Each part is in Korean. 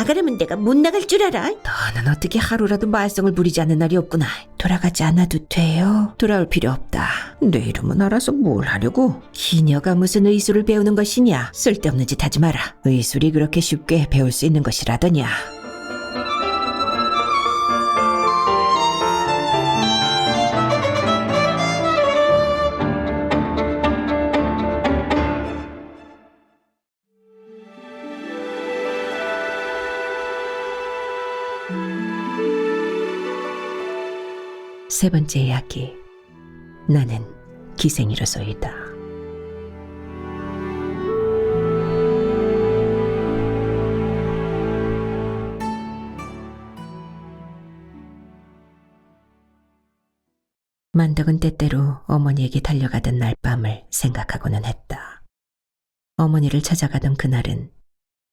나가려면 내가 못 나갈 줄 알아? 너는 어떻게 하루라도 말썽을 부리지 않는 날이 없구나. 돌아가지 않아도 돼요? 돌아올 필요 없다. 내 이름은 알아서 뭘 하려고? 기녀가 무슨 의술을 배우는 것이냐? 쓸데없는 짓 하지 마라. 의술이 그렇게 쉽게 배울 수 있는 것이라더냐. 세 번째 이야기. 나는 기생이로소이다. 만덕은 때때로 어머니에게 달려가던 날밤을 생각하고는 했다. 어머니를 찾아가던 그날은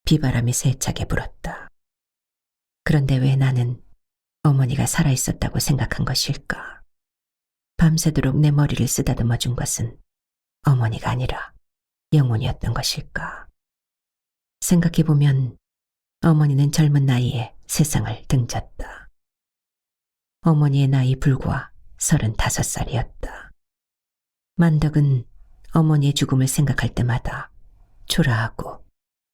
비바람이 세차게 불었다. 그런데 왜 나는 어머니가 살아있었다고 생각한 것일까? 밤새도록 내 머리를 쓰다듬어 준 것은 어머니가 아니라 영혼이었던 것일까? 생각해보면 어머니는 젊은 나이에 세상을 등졌다. 어머니의 나이 불과 35살이었다. 만덕은 어머니의 죽음을 생각할 때마다 초라하고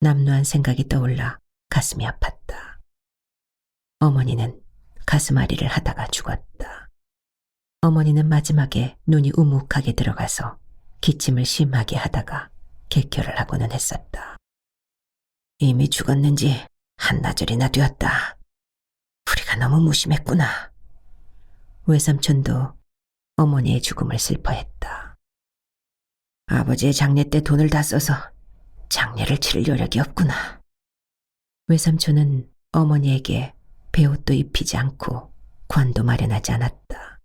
남루한 생각이 떠올라 가슴이 아팠다. 어머니는 가슴앓이를 하다가 죽었다. 어머니는 마지막에 눈이 우묵하게 들어가서 기침을 심하게 하다가 객결을 하고는 했었다. 이미 죽었는지 한나절이나 되었다. 우리가 너무 무심했구나. 외삼촌도 어머니의 죽음을 슬퍼했다. 아버지의 장례 때 돈을 다 써서 장례를 치를 여력이 없구나. 외삼촌은 어머니에게 배옷도 입히지 않고 관도 마련하지 않았다.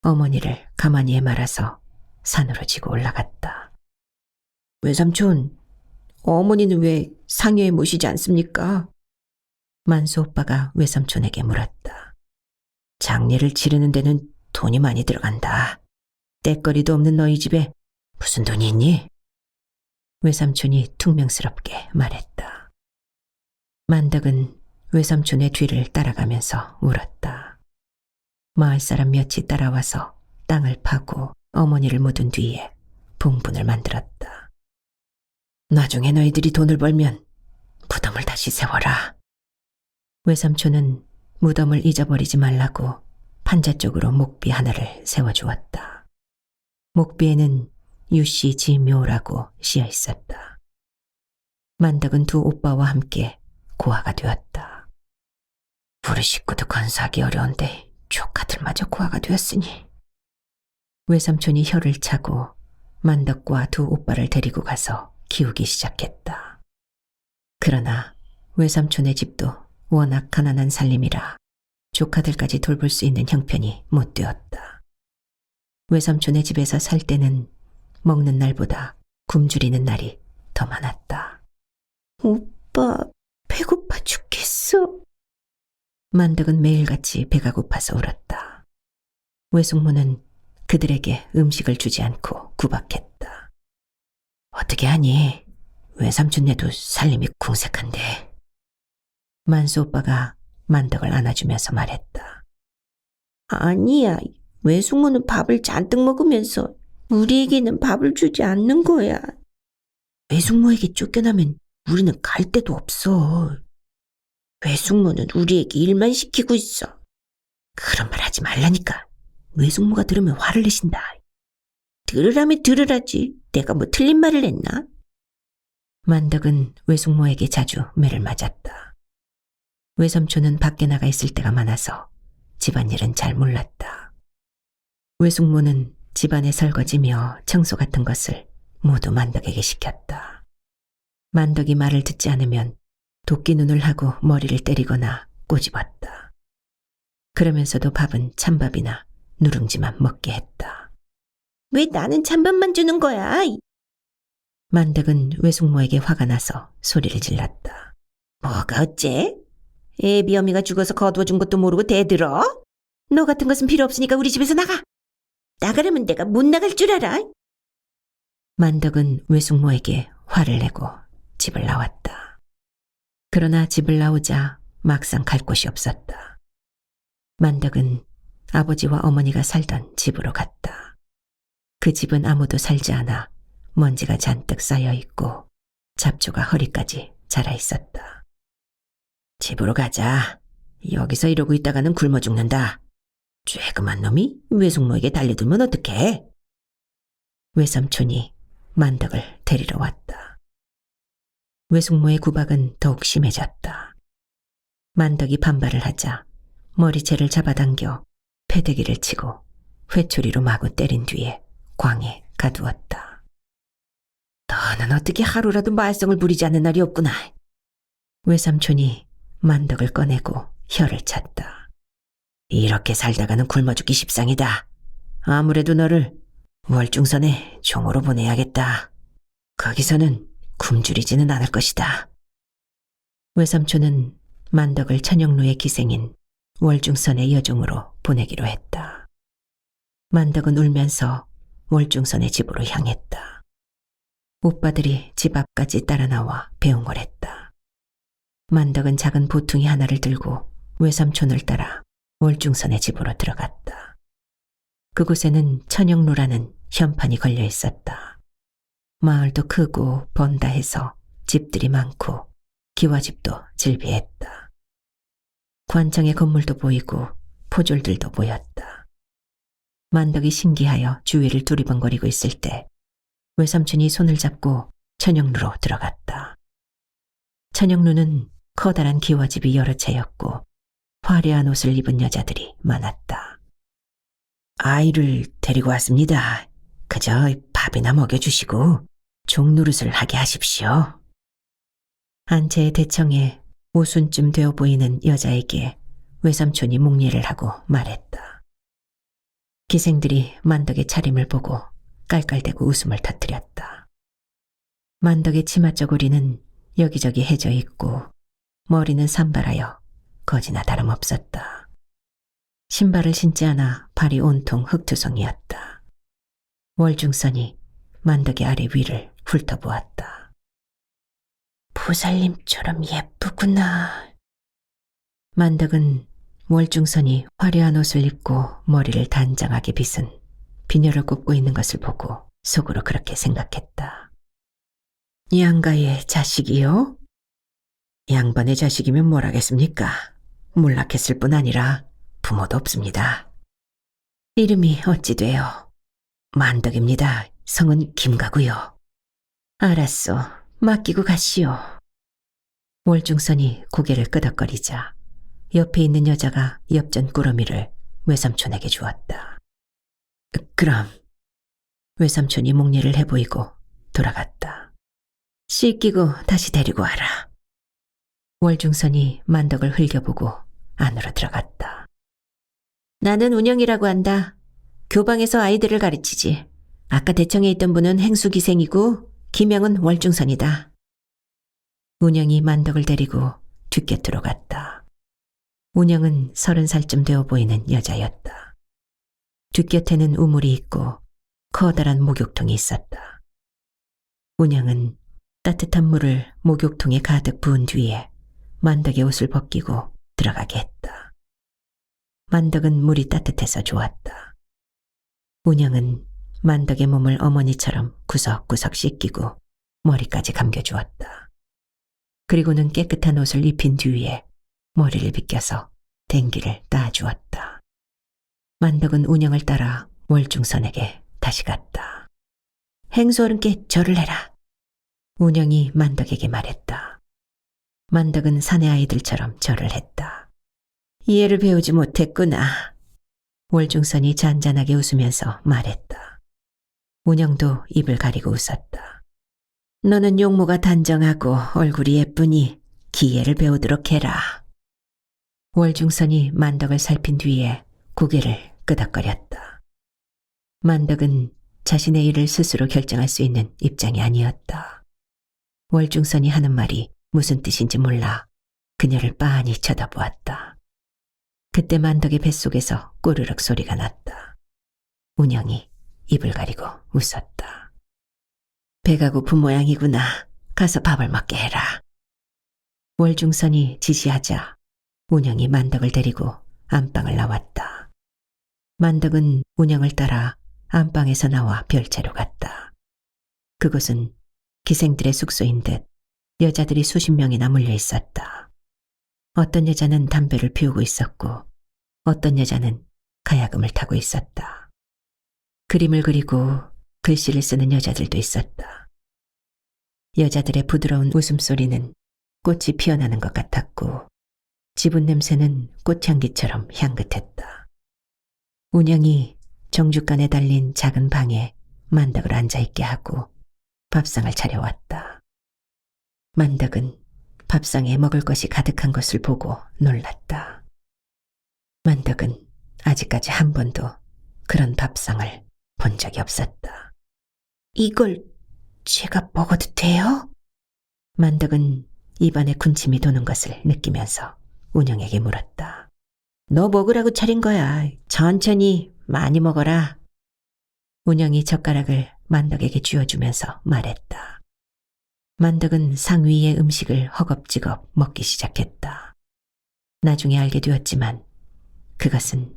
어머니를 가만히에 말아서 산으로 지고 올라갔다. 외삼촌, 어머니는 왜 상여에 모시지 않습니까? 만수 오빠가 외삼촌에게 물었다. 장례를 치르는 데는 돈이 많이 들어간다. 때거리도 없는 너희 집에 무슨 돈이 있니? 외삼촌이 퉁명스럽게 말했다. 만덕은 외삼촌의 뒤를 따라가면서 울었다. 마을 사람 몇이 따라와서 땅을 파고 어머니를 묻은 뒤에 봉분을 만들었다. 나중에 너희들이 돈을 벌면 무덤을 다시 세워라. 외삼촌은 무덤을 잊어버리지 말라고 판자 쪽으로 목비 하나를 세워주었다. 목비에는 유씨 지묘라고 씌어 있었다. 만덕은 두 오빠와 함께 고아가 되었다. 우리 식구도 건사하기 어려운데 조카들마저 고아가 되었으니. 외삼촌이 혀를 차고 만덕과 두 오빠를 데리고 가서 키우기 시작했다. 그러나 외삼촌의 집도 워낙 가난한 살림이라 조카들까지 돌볼 수 있는 형편이 못 되었다. 외삼촌의 집에서 살 때는 먹는 날보다 굶주리는 날이 더 많았다. 오빠, 배고파 죽겠어. 만덕은 매일같이 배가 고파서 울었다. 외숙모는 그들에게 음식을 주지 않고 구박했다. 어떻게 하니? 외삼촌네도 살림이 궁색한데. 만수 오빠가 만덕을 안아주면서 말했다. 아니야, 외숙모는 밥을 잔뜩 먹으면서 우리에게는 밥을 주지 않는 거야. 외숙모에게 쫓겨나면 우리는 갈 데도 없어. 외숙모는 우리에게 일만 시키고 있어. 그런 말 하지 말라니까. 외숙모가 들으면 화를 내신다. 들으라면 들으라지. 내가 뭐 틀린 말을 했나? 만덕은 외숙모에게 자주 매를 맞았다. 외삼촌은 밖에 나가 있을 때가 많아서 집안일은 잘 몰랐다. 외숙모는 집안의 설거지며 청소 같은 것을 모두 만덕에게 시켰다. 만덕이 말을 듣지 않으면 도끼 눈을 하고 머리를 때리거나 꼬집었다. 그러면서도 밥은 찬밥이나 누룽지만 먹게 했다. 왜 나는 찬밥만 주는 거야? 만덕은 외숙모에게 화가 나서 소리를 질렀다. 뭐가 어째? 애비 어미가 죽어서 거두어준 것도 모르고 대들어? 너 같은 것은 필요 없으니까 우리 집에서 나가. 나가려면 내가 못 나갈 줄 알아? 만덕은 외숙모에게 화를 내고 집을 나왔다. 그러나 집을 나오자 막상 갈 곳이 없었다. 만덕은 아버지와 어머니가 살던 집으로 갔다. 그 집은 아무도 살지 않아 먼지가 잔뜩 쌓여 있고 잡초가 허리까지 자라 있었다. 집으로 가자. 여기서 이러고 있다가는 굶어 죽는다. 쬐그만 놈이 외숙모에게 달려들면 어떡해? 외삼촌이 만덕을 데리러 왔다. 외숙모의 구박은 더욱 심해졌다. 만덕이 반발을 하자 머리채를 잡아당겨 패대기를 치고 회초리로 마구 때린 뒤에 광에 가두었다. 너는 어떻게 하루라도 말썽을 부리지 않는 날이 없구나. 외삼촌이 만덕을 꺼내고 혀를 찼다. 이렇게 살다가는 굶어 죽기 십상이다. 아무래도 너를 월중선에 종으로 보내야겠다. 거기서는 굶주리지는 않을 것이다. 외삼촌은 만덕을 천영루의 기생인 월중선의 여종으로 보내기로 했다. 만덕은 울면서 월중선의 집으로 향했다. 오빠들이 집 앞까지 따라 나와 배웅을 했다. 만덕은 작은 보퉁이 하나를 들고 외삼촌을 따라 월중선의 집으로 들어갔다. 그곳에는 천영루라는 현판이 걸려 있었다. 마을도 크고 번다 해서 집들이 많고 기와집도 즐비했다. 관청의 건물도 보이고 포졸들도 보였다. 만덕이 신기하여 주위를 두리번거리고 있을 때 외삼촌이 손을 잡고 천영루로 들어갔다. 천영루는 커다란 기와집이 여러 채였고 화려한 옷을 입은 여자들이 많았다. 아이를 데리고 왔습니다. 그저 밥이나 먹여주시고 종노릇을 하게 하십시오. 안채의 대청에 오순쯤 되어 보이는 여자에게 외삼촌이 목례를 하고 말했다. 기생들이 만덕의 차림을 보고 깔깔대고 웃음을 터뜨렸다. 만덕의 치마 저고리는 여기저기 해져 있고 머리는 산발하여 거지나 다름없었다. 신발을 신지 않아 발이 온통 흙투성이었다. 월중선이 만덕의 아래 위를 훑어보았다. 보살님처럼 예쁘구나. 만덕은 월중선이 화려한 옷을 입고 머리를 단정하게 빗은 비녀를 꼽고 있는 것을 보고 속으로 그렇게 생각했다. 양가의 자식이요? 양반의 자식이면 뭘 하겠습니까? 몰락했을 뿐 아니라 부모도 없습니다. 이름이 어찌 돼요? 만덕입니다. 성은 김가구요. 알았소. 맡기고 가시오. 월중선이 고개를 끄덕거리자 옆에 있는 여자가 엽전 꾸러미를 외삼촌에게 주었다. 그럼 외삼촌이 목례를 해보이고 돌아갔다. 씻기고 다시 데리고 와라. 월중선이 만덕을 흘겨보고 안으로 들어갔다. 나는 운영이라고 한다. 교방에서 아이들을 가르치지. 아까 대청에 있던 분은 행수기생이고 기명은 월중선이다. 운영이 만덕을 데리고 뒷곁으로 갔다. 운영은 30살쯤 되어 보이는 여자였다. 뒷곁에는 우물이 있고 커다란 목욕통이 있었다. 운영은 따뜻한 물을 목욕통에 가득 부은 뒤에 만덕의 옷을 벗기고 들어가게 했다. 만덕은 물이 따뜻해서 좋았다. 운영은 만덕의 몸을 어머니처럼 구석구석 씻기고 머리까지 감겨주었다. 그리고는 깨끗한 옷을 입힌 뒤에 머리를 빗겨서 댕기를 따주었다. 만덕은 운영을 따라 월중선에게 다시 갔다. 행수어른께 절을 해라. 운영이 만덕에게 말했다. 만덕은 사내 아이들처럼 절을 했다. 이해를 배우지 못했구나. 월중선이 잔잔하게 웃으면서 말했다. 운영도 입을 가리고 웃었다. 너는 용모가 단정하고 얼굴이 예쁘니 기예를 배우도록 해라. 월중선이 만덕을 살핀 뒤에 고개를 끄덕거렸다. 만덕은 자신의 일을 스스로 결정할 수 있는 입장이 아니었다. 월중선이 하는 말이 무슨 뜻인지 몰라 그녀를 빤히 쳐다보았다. 그때 만덕의 뱃속에서 꼬르륵 소리가 났다. 운영이 입을 가리고 웃었다. 배가 고픈 모양이구나. 가서 밥을 먹게 해라. 월중선이 지시하자 운영이 만덕을 데리고 안방을 나왔다. 만덕은 운영을 따라 안방에서 나와 별채로 갔다. 그곳은 기생들의 숙소인 듯 여자들이 수십 명이나 몰려 있었다. 어떤 여자는 담배를 피우고 있었고 어떤 여자는 가야금을 타고 있었다. 그림을 그리고 글씨를 쓰는 여자들도 있었다. 여자들의 부드러운 웃음소리는 꽃이 피어나는 것 같았고 지분 냄새는 꽃향기처럼 향긋했다. 운영이 정죽간에 달린 작은 방에 만덕을 앉아있게 하고 밥상을 차려왔다. 만덕은 밥상에 먹을 것이 가득한 것을 보고 놀랐다. 만덕은 아직까지 한 번도 그런 밥상을 본 적이 없었다. 이걸 제가 먹어도 돼요? 만덕은 입안에 군침이 도는 것을 느끼면서 운영에게 물었다. 너 먹으라고 차린 거야. 천천히 많이 먹어라. 운영이 젓가락을 만덕에게 쥐어주면서 말했다. 만덕은 상 위의 음식을 허겁지겁 먹기 시작했다. 나중에 알게 되었지만 그것은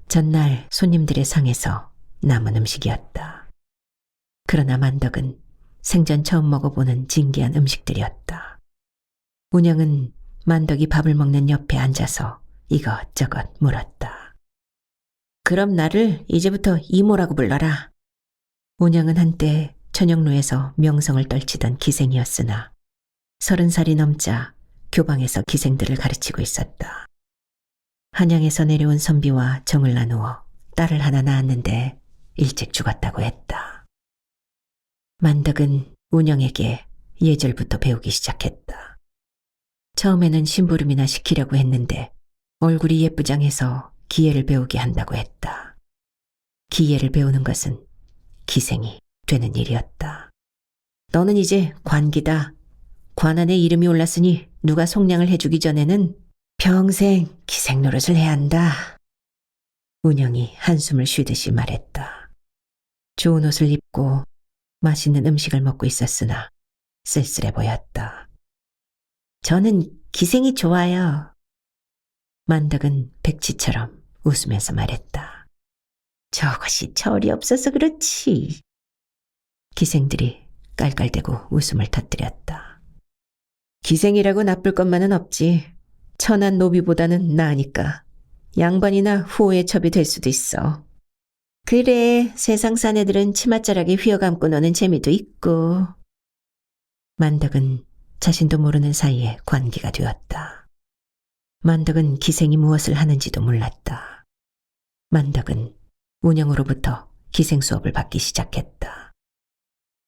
전날 손님들의 상에서 남은 음식이었다. 그러나 만덕은 생전 처음 먹어보는 진기한 음식들이었다. 운영은 만덕이 밥을 먹는 옆에 앉아서 이것저것 물었다. 그럼 나를 이제부터 이모라고 불러라. 운영은 한때 천영로에서 명성을 떨치던 기생이었으나 30살이 넘자 교방에서 기생들을 가르치고 있었다. 한양에서 내려온 선비와 정을 나누어 딸을 하나 낳았는데 일찍 죽었다고 했다. 만덕은 운영에게 예절부터 배우기 시작했다. 처음에는 심부름이나 시키려고 했는데 얼굴이 예쁘장해서 기예를 배우게 한다고 했다. 기예를 배우는 것은 기생이 되는 일이었다. 너는 이제 관기다. 관 안에 이름이 올랐으니 누가 속량을 해주기 전에는 평생 기생 노릇을 해야 한다. 운영이 한숨을 쉬듯이 말했다. 좋은 옷을 입고 맛있는 음식을 먹고 있었으나 쓸쓸해 보였다. 저는 기생이 좋아요. 만덕은 백치처럼 웃으면서 말했다. 저것이 철이 없어서 그렇지. 기생들이 깔깔대고 웃음을 터뜨렸다. 기생이라고 나쁠 것만은 없지. 천한 노비보다는 나으니까. 양반이나 후호의 첩이 될 수도 있어. 그래, 세상 사내들은 치맛자락에 휘어감고 노는 재미도 있고. 만덕은 자신도 모르는 사이에 관기가 되었다. 만덕은 기생이 무엇을 하는지도 몰랐다. 만덕은 운영으로부터 기생 수업을 받기 시작했다.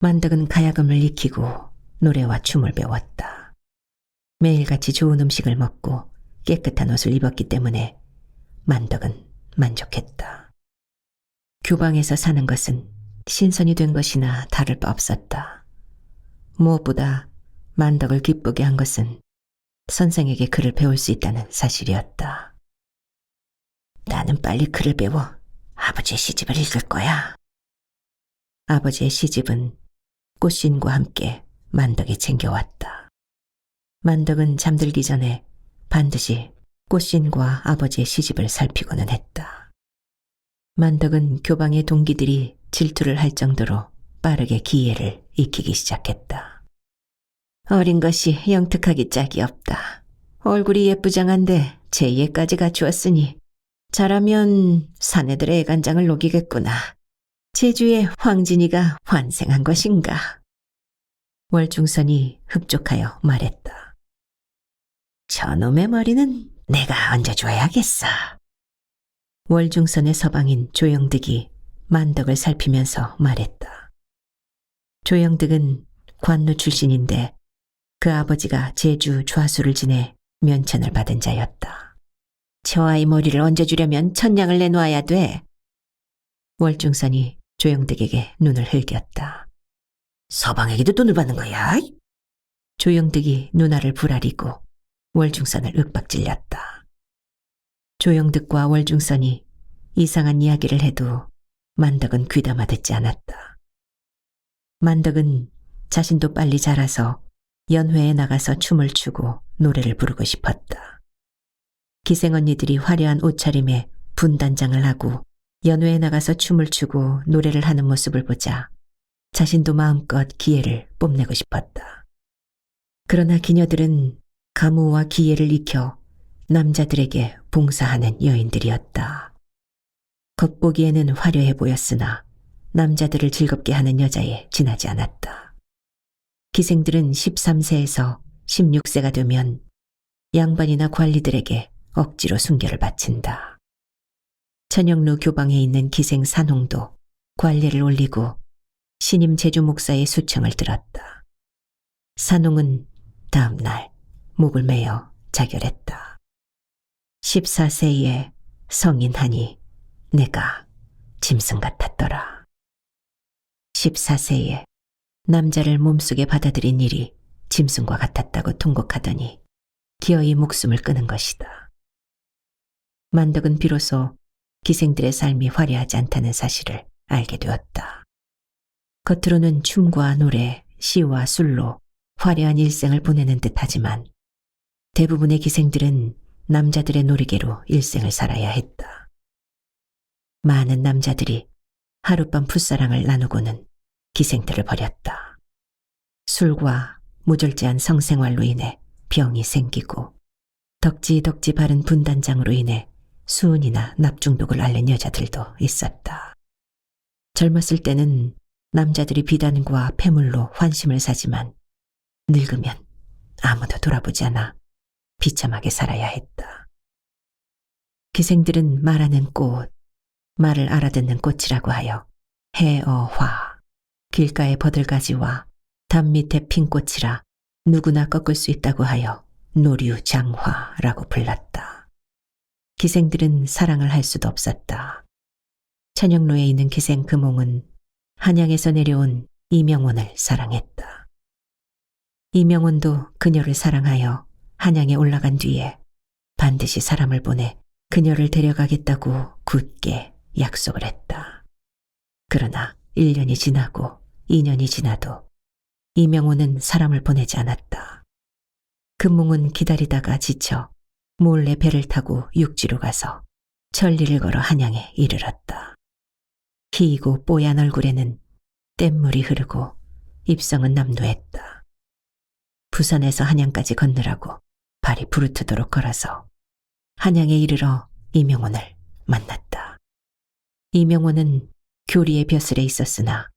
만덕은 가야금을 익히고 노래와 춤을 배웠다. 매일같이 좋은 음식을 먹고 깨끗한 옷을 입었기 때문에 만덕은 만족했다. 교방에서 사는 것은 신선이 된 것이나 다를 바 없었다. 무엇보다 만덕을 기쁘게 한 것은 선생에게 글을 배울 수 있다는 사실이었다. 나는 빨리 글을 배워 아버지의 시집을 읽을 거야. 아버지의 시집은 꽃신과 함께 만덕이 챙겨왔다. 만덕은 잠들기 전에 반드시 꽃신과 아버지의 시집을 살피고는 했다. 만덕은 교방의 동기들이 질투를 할 정도로 빠르게 기예를 익히기 시작했다. 어린 것이 영특하기 짝이 없다. 얼굴이 예쁘장한데 제2예까지 갖추었으니 잘하면 사내들의 애간장을 녹이겠구나. 제주의 황진이가 환생한 것인가. 월중선이 흡족하여 말했다. 저놈의 머리는 내가 얹어줘야겠어. 월중선의 서방인 조영득이 만덕을 살피면서 말했다. 조영득은 관노 출신인데 그 아버지가 제주 좌수를 지내 면천을 받은 자였다. 저 아이 머리를 얹어주려면 천냥을 내놓아야 돼. 월중선이 조영득에게 눈을 흘겼다. 서방에게도 돈을 받는 거야? 조영득이 누나를 부라리고 월중선을 윽박질렸다. 조영득과 월중선이 이상한 이야기를 해도 만덕은 귀담아 듣지 않았다. 만덕은 자신도 빨리 자라서 연회에 나가서 춤을 추고 노래를 부르고 싶었다. 기생언니들이 화려한 옷차림에 분단장을 하고 연회에 나가서 춤을 추고 노래를 하는 모습을 보자 자신도 마음껏 기회를 뽐내고 싶었다. 그러나 기녀들은 가무와 기회를 익혀 남자들에게 봉사하는 여인들이었다. 겉보기에는 화려해 보였으나 남자들을 즐겁게 하는 여자에 지나지 않았다. 기생들은 13세에서 16세가 되면 양반이나 관리들에게 억지로 순결을 바친다. 천영루 교방에 있는 기생 산홍도 관례를 올리고 신임 제주 목사의 수청을 들었다. 산홍은 다음 날 목을 매어 자결했다. 14세에 성인하니 내가 짐승 같았더라. 14세에 남자를 몸속에 받아들인 일이 짐승과 같았다고 통곡하더니 기어이 목숨을 끊은 것이다. 만덕은 비로소 기생들의 삶이 화려하지 않다는 사실을 알게 되었다. 겉으로는 춤과 노래, 시와 술로 화려한 일생을 보내는 듯하지만 대부분의 기생들은 남자들의 놀이개로 일생을 살아야 했다. 많은 남자들이 하룻밤 풋사랑을 나누고는 기생들을 버렸다. 술과 무절제한 성생활로 인해 병이 생기고 덕지덕지 바른 분단장으로 인해 수은이나 납중독을 앓는 여자들도 있었다. 젊었을 때는 남자들이 비단과 폐물로 환심을 사지만 늙으면 아무도 돌아보지 않아 비참하게 살아야 했다. 기생들은 말하는 꽃, 말을 알아듣는 꽃이라고 하여 해어화, 길가의 버들가지와 담 밑에 핀 꽃이라 누구나 꺾을 수 있다고 하여 노류장화라고 불렀다. 기생들은 사랑을 할 수도 없었다. 천영로에 있는 기생 금홍은 한양에서 내려온 이명원을 사랑했다. 이명원도 그녀를 사랑하여 한양에 올라간 뒤에 반드시 사람을 보내 그녀를 데려가겠다고 굳게 약속을 했다. 그러나 1년이 지나고 2년이 지나도 이명호는 사람을 보내지 않았다. 금몽은 기다리다가 지쳐 몰래 배를 타고 육지로 가서 천리를 걸어 한양에 이르렀다. 희이고 뽀얀 얼굴에는 뗏물이 흐르고 입성은 남루했다. 부산에서 한양까지 건너라고 발이 부르트도록 걸어서 한양에 이르러 이명원을 만났다. 이명원은 교리의 벼슬에 있었으나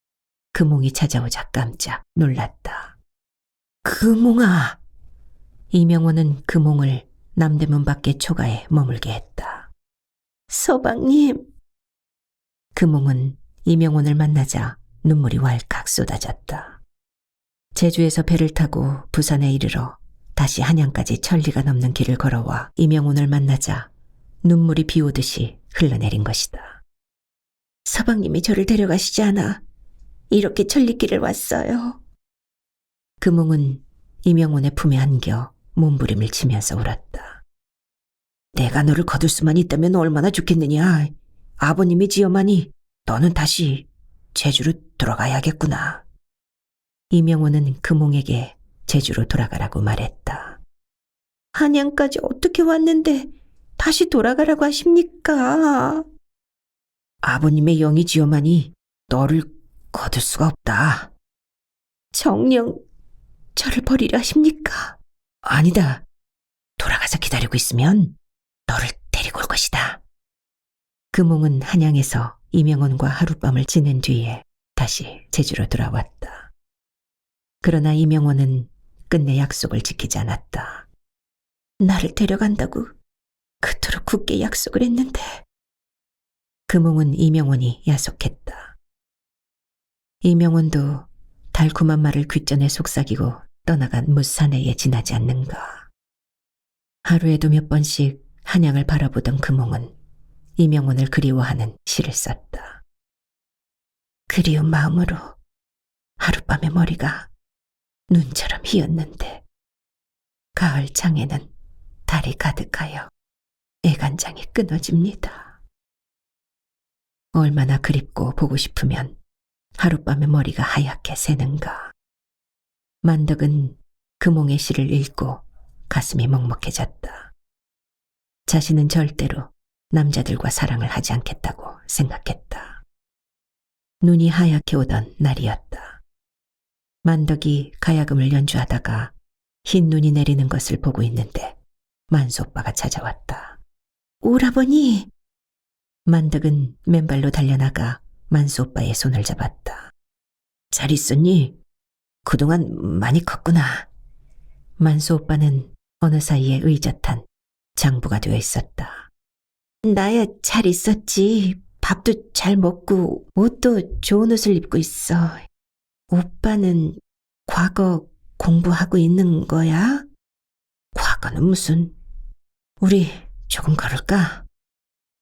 금홍이 찾아오자 깜짝 놀랐다. 금홍아! 이명원은 금홍을 남대문 밖의 초가에 머물게 했다. 서방님! 금홍은 이명원을 만나자 눈물이 왈칵 쏟아졌다. 제주에서 배를 타고 부산에 이르러 다시 한양까지 천리가 넘는 길을 걸어와 이명원을 만나자 눈물이 비 오듯이 흘러내린 것이다. 서방님이 저를 데려가시지 않아 이렇게 천리길을 왔어요. 금홍은 이명원의 품에 안겨 몸부림을 치면서 울었다. 내가 너를 거둘 수만 있다면 얼마나 좋겠느냐. 아버님이 지어마니 너는 다시 제주로 돌아가야겠구나. 이명원은 금홍에게 제주로 돌아가라고 말했다. 한양까지 어떻게 왔는데 다시 돌아가라고 하십니까? 아버님의 영이 지어마니 너를 거둘 수가 없다. 정녕 저를 버리려 하십니까? 아니다. 돌아가서 기다리고 있으면 너를 데리고 올 것이다. 금홍은 한양에서 이명원과 하룻밤을 지낸 뒤에 다시 제주로 돌아왔다. 그러나 이명원은 끝내 약속을 지키지 않았다. 나를 데려간다고 그토록 굳게 약속을 했는데. 금홍은 이명원이 야속했다. 이명원도 달콤한 말을 귓전에 속삭이고 떠나간 무사내에 지나지 않는가. 하루에도 몇 번씩 한양을 바라보던 금홍은 이명원을 그리워하는 시를 썼다. 그리운 마음으로 하룻밤의 머리가 눈처럼 휘었는데 가을 장에는 달이 가득하여 애간장이 끊어집니다. 얼마나 그립고 보고 싶으면 하룻밤의 머리가 하얗게 새는가. 만덕은 금홍의 시를 읽고 가슴이 먹먹해졌다. 자신은 절대로 남자들과 사랑을 하지 않겠다고 생각했다. 눈이 하얗게 오던 날이었다. 만덕이 가야금을 연주하다가 흰 눈이 내리는 것을 보고 있는데 만수 오빠가 찾아왔다. 오라버니! 만덕은 맨발로 달려나가 만수 오빠의 손을 잡았다. 잘 있었니? 그동안 많이 컸구나. 만수 오빠는 어느 사이에 의젓한 장부가 되어 있었다. 나야 잘 있었지. 밥도 잘 먹고 옷도 좋은 옷을 입고 있어. 오빠는 과거 공부하고 있는 거야? 과거는 무슨? 우리 조금 걸을까?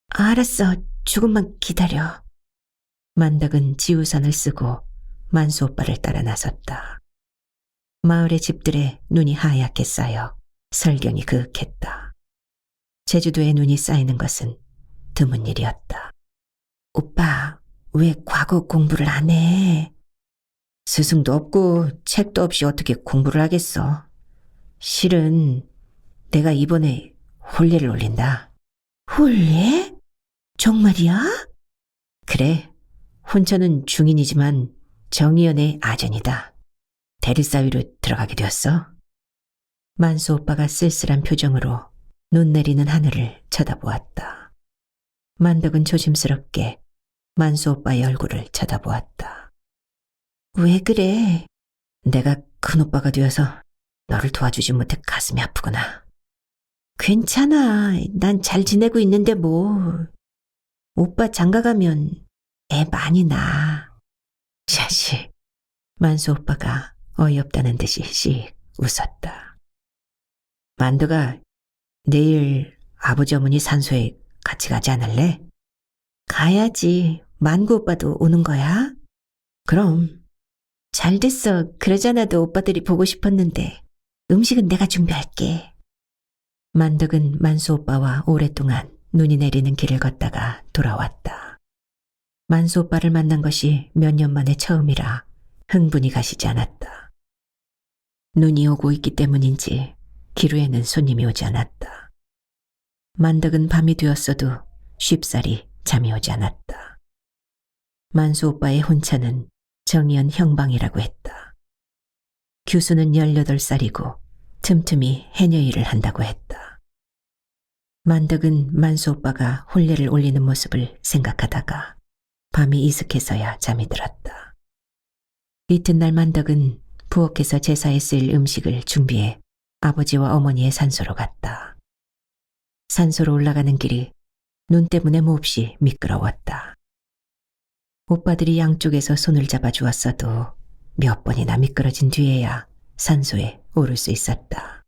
알았어. 조금만 기다려. 만덕은 지우선을 쓰고 만수 오빠를 따라 나섰다. 마을의 집들에 눈이 하얗게 쌓여 설경이 그윽했다. 제주도에 눈이 쌓이는 것은 드문 일이었다. 오빠, 왜 과거 공부를 안 해? 스승도 없고 책도 없이 어떻게 공부를 하겠어. 실은 내가 이번에 혼례를 올린다. 혼례? 정말이야? 그래, 혼처는 중인이지만 정의연의 아전이다. 대리사위로 들어가게 되었어. 만수 오빠가 쓸쓸한 표정으로 눈 내리는 하늘을 쳐다보았다. 만덕은 조심스럽게 만수 오빠의 얼굴을 쳐다보았다. 왜 그래? 내가 큰오빠가 되어서 너를 도와주지 못해 가슴이 아프구나. 괜찮아. 난 잘 지내고 있는데 뭐. 오빠 장가가면 애 많이 낳아. 자식. 만수 오빠가 어이없다는 듯이 씩 웃었다. 만두가 내일 아버지 어머니 산소에 같이 가지 않을래? 가야지. 만구 오빠도 오는 거야? 그럼. 잘 됐어. 그러잖아도 오빠들이 보고 싶었는데 음식은 내가 준비할게. 만덕은 만수 오빠와 오랫동안 눈이 내리는 길을 걷다가 돌아왔다. 만수 오빠를 만난 것이 몇 년 만에 처음이라 흥분이 가시지 않았다. 눈이 오고 있기 때문인지 기루에는 손님이 오지 않았다. 만덕은 밤이 되었어도 쉽사리 잠이 오지 않았다. 만수 오빠의 혼처는 정의연 형방이라고 했다. 규수는 18살이고 틈틈이 해녀 일을 한다고 했다. 만덕은 만수 오빠가 혼례를 올리는 모습을 생각하다가 밤이 이슥해서야 잠이 들었다. 이튿날 만덕은 부엌에서 제사에 쓰일 음식을 준비해 아버지와 어머니의 산소로 갔다. 산소로 올라가는 길이 눈 때문에 몹시 미끄러웠다. 오빠들이 양쪽에서 손을 잡아주었어도 몇 번이나 미끄러진 뒤에야 산소에 오를 수 있었다.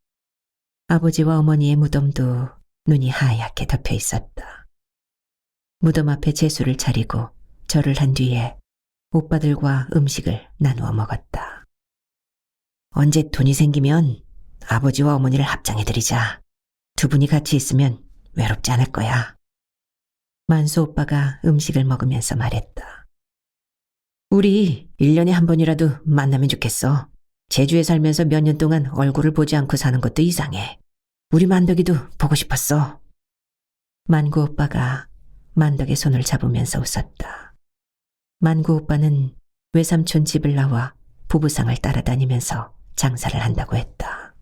아버지와 어머니의 무덤도 눈이 하얗게 덮여 있었다. 무덤 앞에 제수를 차리고 절을 한 뒤에 오빠들과 음식을 나누어 먹었다. 언제 돈이 생기면 아버지와 어머니를 합장해드리자. 두 분이 같이 있으면 외롭지 않을 거야. 만수 오빠가 음식을 먹으면서 말했다. 우리 1년에 한 번이라도 만나면 좋겠어. 제주에 살면서 몇 년 동안 얼굴을 보지 않고 사는 것도 이상해. 우리 만덕이도 보고 싶었어. 만구 오빠가 만덕의 손을 잡으면서 웃었다. 만구 오빠는 외삼촌 집을 나와 부부상을 따라다니면서 장사를 한다고 했다.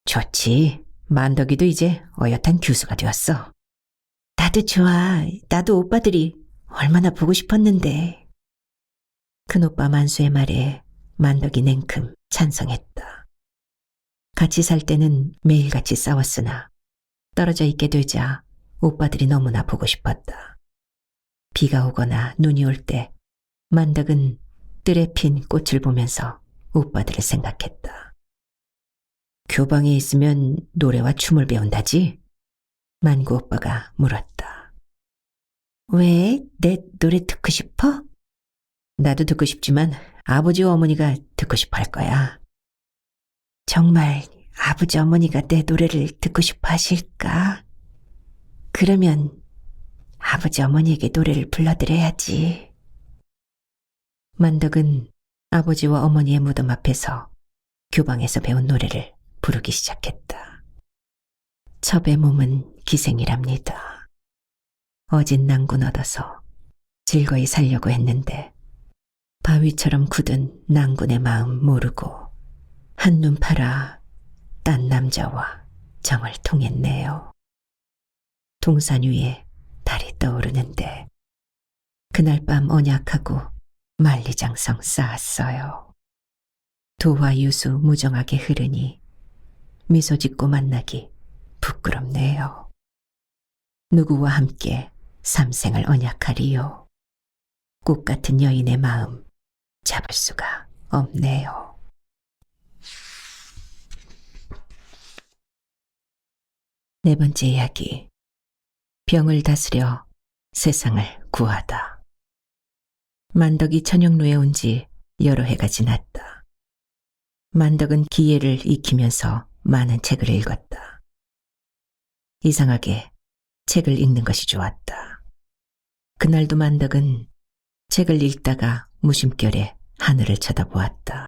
좋지. 만덕이도 이제 어엿한 교수가 되었어. 나도 좋아. 나도 오빠들이 얼마나 보고 싶었는데. 큰오빠 만수의 말에 만덕이 냉큼 찬성했다. 같이 살 때는 매일같이 싸웠으나 떨어져 있게 되자 오빠들이 너무나 보고 싶었다. 비가 오거나 눈이 올 때 만덕은 뜰에 핀 꽃을 보면서 오빠들을 생각했다. 교방에 있으면 노래와 춤을 배운다지? 만구 오빠가 물었다. 왜? 내 노래 듣고 싶어? 나도 듣고 싶지만 아버지와 어머니가 듣고 싶어 할 거야. 정말 아버지 어머니가 내 노래를 듣고 싶어 하실까? 그러면 아버지 어머니에게 노래를 불러드려야지. 만덕은 아버지와 어머니의 무덤 앞에서 교방에서 배운 노래를 부르기 시작했다. 첩의 몸은 기생이랍니다. 어진 낭군 얻어서 즐거이 살려고 했는데 바위처럼 굳은 낭군의 마음 모르고 한눈 팔아 딴 남자와 정을 통했네요. 동산 위에 달이 떠오르는데 그날 밤 언약하고 만리장성 쌓았어요. 도와 유수 무정하게 흐르니 미소 짓고 만나기 부끄럽네요. 누구와 함께 삼생을 언약하리요. 꽃 같은 여인의 마음 잡을 수가 없네요. 네 번째 이야기. 병을 다스려 세상을 구하다. 만덕이 천영로에 온 지 여러 해가 지났다. 만덕은 기예를 익히면서 많은 책을 읽었다. 이상하게 책을 읽는 것이 좋았다. 그날도 만덕은 책을 읽다가 무심결에 하늘을 쳐다보았다.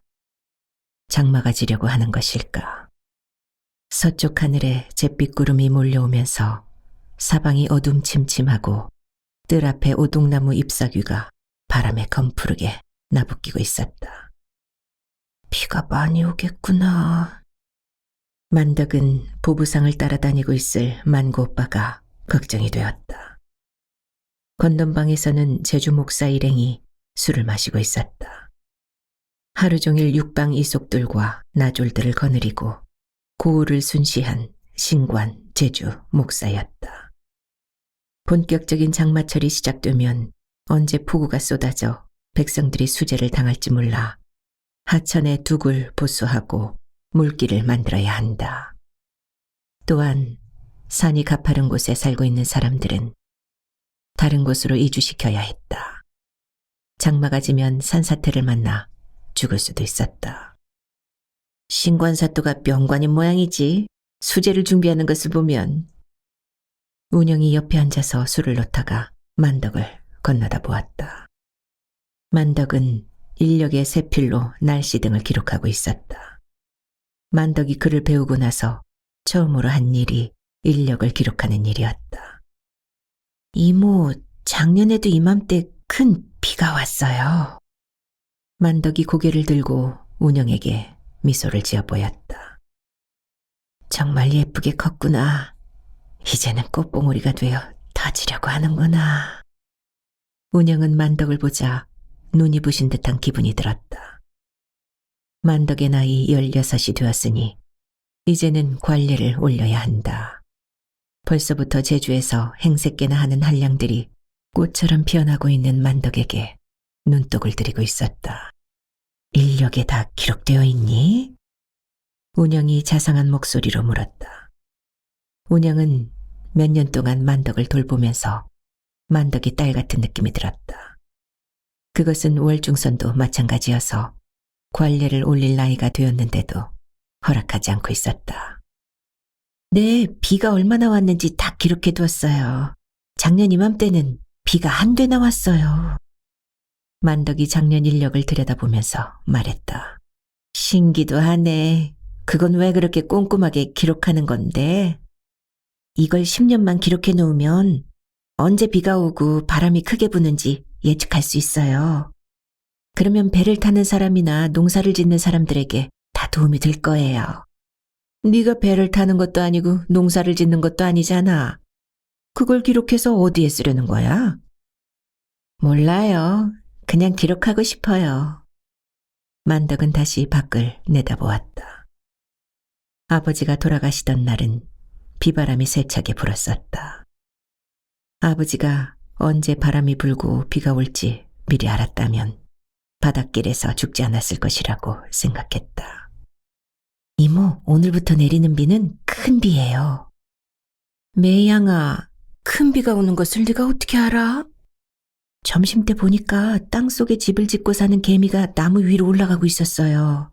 장마가 지려고 하는 것일까? 서쪽 하늘에 잿빛 구름이 몰려오면서 사방이 어둠침침하고 뜰 앞에 오동나무 잎사귀가 바람에 검푸르게 나부끼고 있었다. 비가 많이 오겠구나. 만덕은 보부상을 따라다니고 있을 만고 오빠가 걱정이 되었다. 건넌방에서는 제주 목사 일행이 술을 마시고 있었다. 하루 종일 육방 이속들과 나졸들을 거느리고 고을을 순시한 신관 제주 목사였다. 본격적인 장마철이 시작되면 언제 폭우가 쏟아져 백성들이 수재를 당할지 몰라 하천에 둑을 보수하고 물길을 만들어야 한다. 또한 산이 가파른 곳에 살고 있는 사람들은 다른 곳으로 이주시켜야 했다. 장마가 지면 산사태를 만나 죽을 수도 있었다. 신관사또가 명관인 모양이지. 수제를 준비하는 것을 보면. 운영이 옆에 앉아서 술을 놓다가 만덕을 건너다 보았다. 만덕은 인력의 세필로 날씨 등을 기록하고 있었다. 만덕이 글을 배우고 나서 처음으로 한 일이 인력을 기록하는 일이었다. 이모, 작년에도 이맘때 큰 비가 왔어요. 만덕이 고개를 들고 운영에게 미소를 지어 보였다. 정말 예쁘게 컸구나. 이제는 꽃봉오리가 되어 터지려고 하는구나. 운영은 만덕을 보자 눈이 부신 듯한 기분이 들었다. 만덕의 나이 16이 되었으니 이제는 관례를 올려야 한다. 벌써부터 제주에서 행색계나 하는 한량들이 꽃처럼 피어나고 있는 만덕에게 눈독을 들이고 있었다. 인력에 다 기록되어 있니? 운영이 자상한 목소리로 물었다. 운영은 몇 년 동안 만덕을 돌보면서 만덕이 딸 같은 느낌이 들었다. 그것은 월중선도 마찬가지여서 관례를 올릴 나이가 되었는데도 허락하지 않고 있었다. 네, 비가 얼마나 왔는지 다 기록해 두었어요. 작년 이맘때는 비가 한되나 왔어요. 만덕이 작년 인력을 들여다보면서 말했다. 신기도 하네. 그건 왜 그렇게 꼼꼼하게 기록하는 건데? 이걸 10년만 기록해 놓으면 언제 비가 오고 바람이 크게 부는지 예측할 수 있어요. 그러면 배를 타는 사람이나 농사를 짓는 사람들에게 다 도움이 될 거예요. 네가 배를 타는 것도 아니고 농사를 짓는 것도 아니잖아. 그걸 기록해서 어디에 쓰려는 거야? 몰라요. 그냥 기록하고 싶어요. 만덕은 다시 밖을 내다보았다. 아버지가 돌아가시던 날은 비바람이 세차게 불었었다. 아버지가 언제 바람이 불고 비가 올지 미리 알았다면 바닷길에서 죽지 않았을 것이라고 생각했다. 이모, 오늘부터 내리는 비는 큰 비예요. 매양아, 큰 비가 오는 것을 네가 어떻게 알아? 점심때 보니까 땅속에 집을 짓고 사는 개미가 나무 위로 올라가고 있었어요.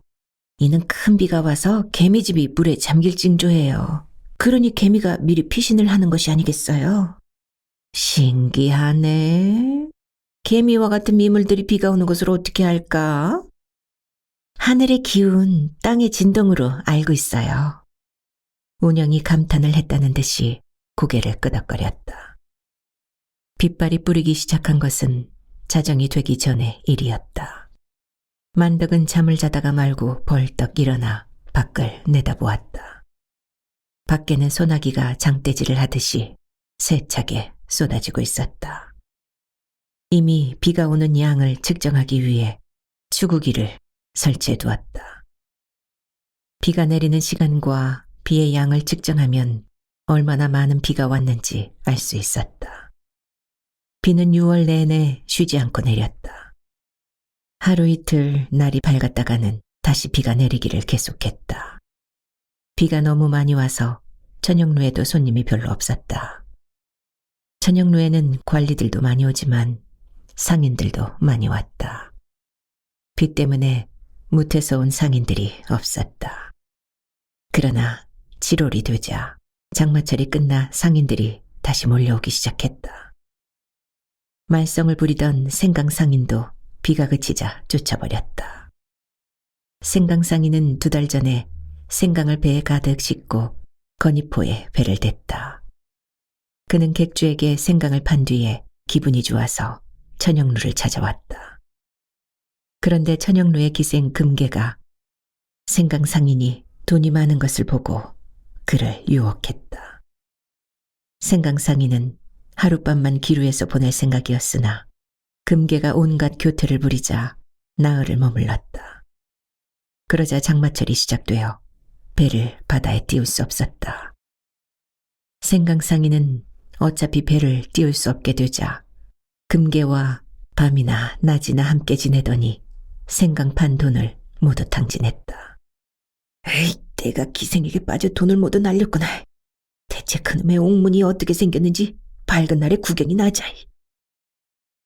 이는 큰 비가 와서 개미집이 물에 잠길 징조예요. 그러니 개미가 미리 피신을 하는 것이 아니겠어요? 신기하네. 개미와 같은 미물들이 비가 오는 것을 어떻게 알까? 하늘의 기운, 땅의 진동으로 알고 있어요. 운영이 감탄을 했다는 듯이 고개를 끄덕거렸다. 빗발이 뿌리기 시작한 것은 자정이 되기 전의 일이었다. 만덕은 잠을 자다가 말고 벌떡 일어나 밖을 내다보았다. 밖에는 소나기가 장대질을 하듯이 세차게 쏟아지고 있었다. 이미 비가 오는 양을 측정하기 위해 추구기를 설치해 두었다. 비가 내리는 시간과 비의 양을 측정하면 얼마나 많은 비가 왔는지 알 수 있었다. 비는 6월 내내 쉬지 않고 내렸다. 하루 이틀 날이 밝았다가는 다시 비가 내리기를 계속했다. 비가 너무 많이 와서 천영루에도 손님이 별로 없었다. 천영루에는 관리들도 많이 오지만 상인들도 많이 왔다. 비 때문에 무태서 온 상인들이 없었다. 그러나 7월이 되자 장마철이 끝나 상인들이 다시 몰려오기 시작했다. 말썽을 부리던 생강 상인도 비가 그치자 쫓아버렸다. 생강 상인은 2달 전에 생강을 배에 가득 싣고 건이포에 배를 댔다. 그는 객주에게 생강을 판 뒤에 기분이 좋아서 천영루를 찾아왔다. 그런데 천영루의 기생 금계가 생강 상인이 돈이 많은 것을 보고 그를 유혹했다. 생강 상인은 하룻밤만 기루에서 보낼 생각이었으나 금계가 온갖 교태를 부리자 나흘을 머물렀다. 그러자 장마철이 시작되어 배를 바다에 띄울 수 없었다. 생강 상인은 어차피 배를 띄울 수 없게 되자 금계와 밤이나 낮이나 함께 지내더니 생강 판 돈을 모두 탕진했다. 에이, 내가 기생에게 빠져 돈을 모두 날렸구나. 대체 그놈의 옥문이 어떻게 생겼는지 밝은 날에 구경이 나자.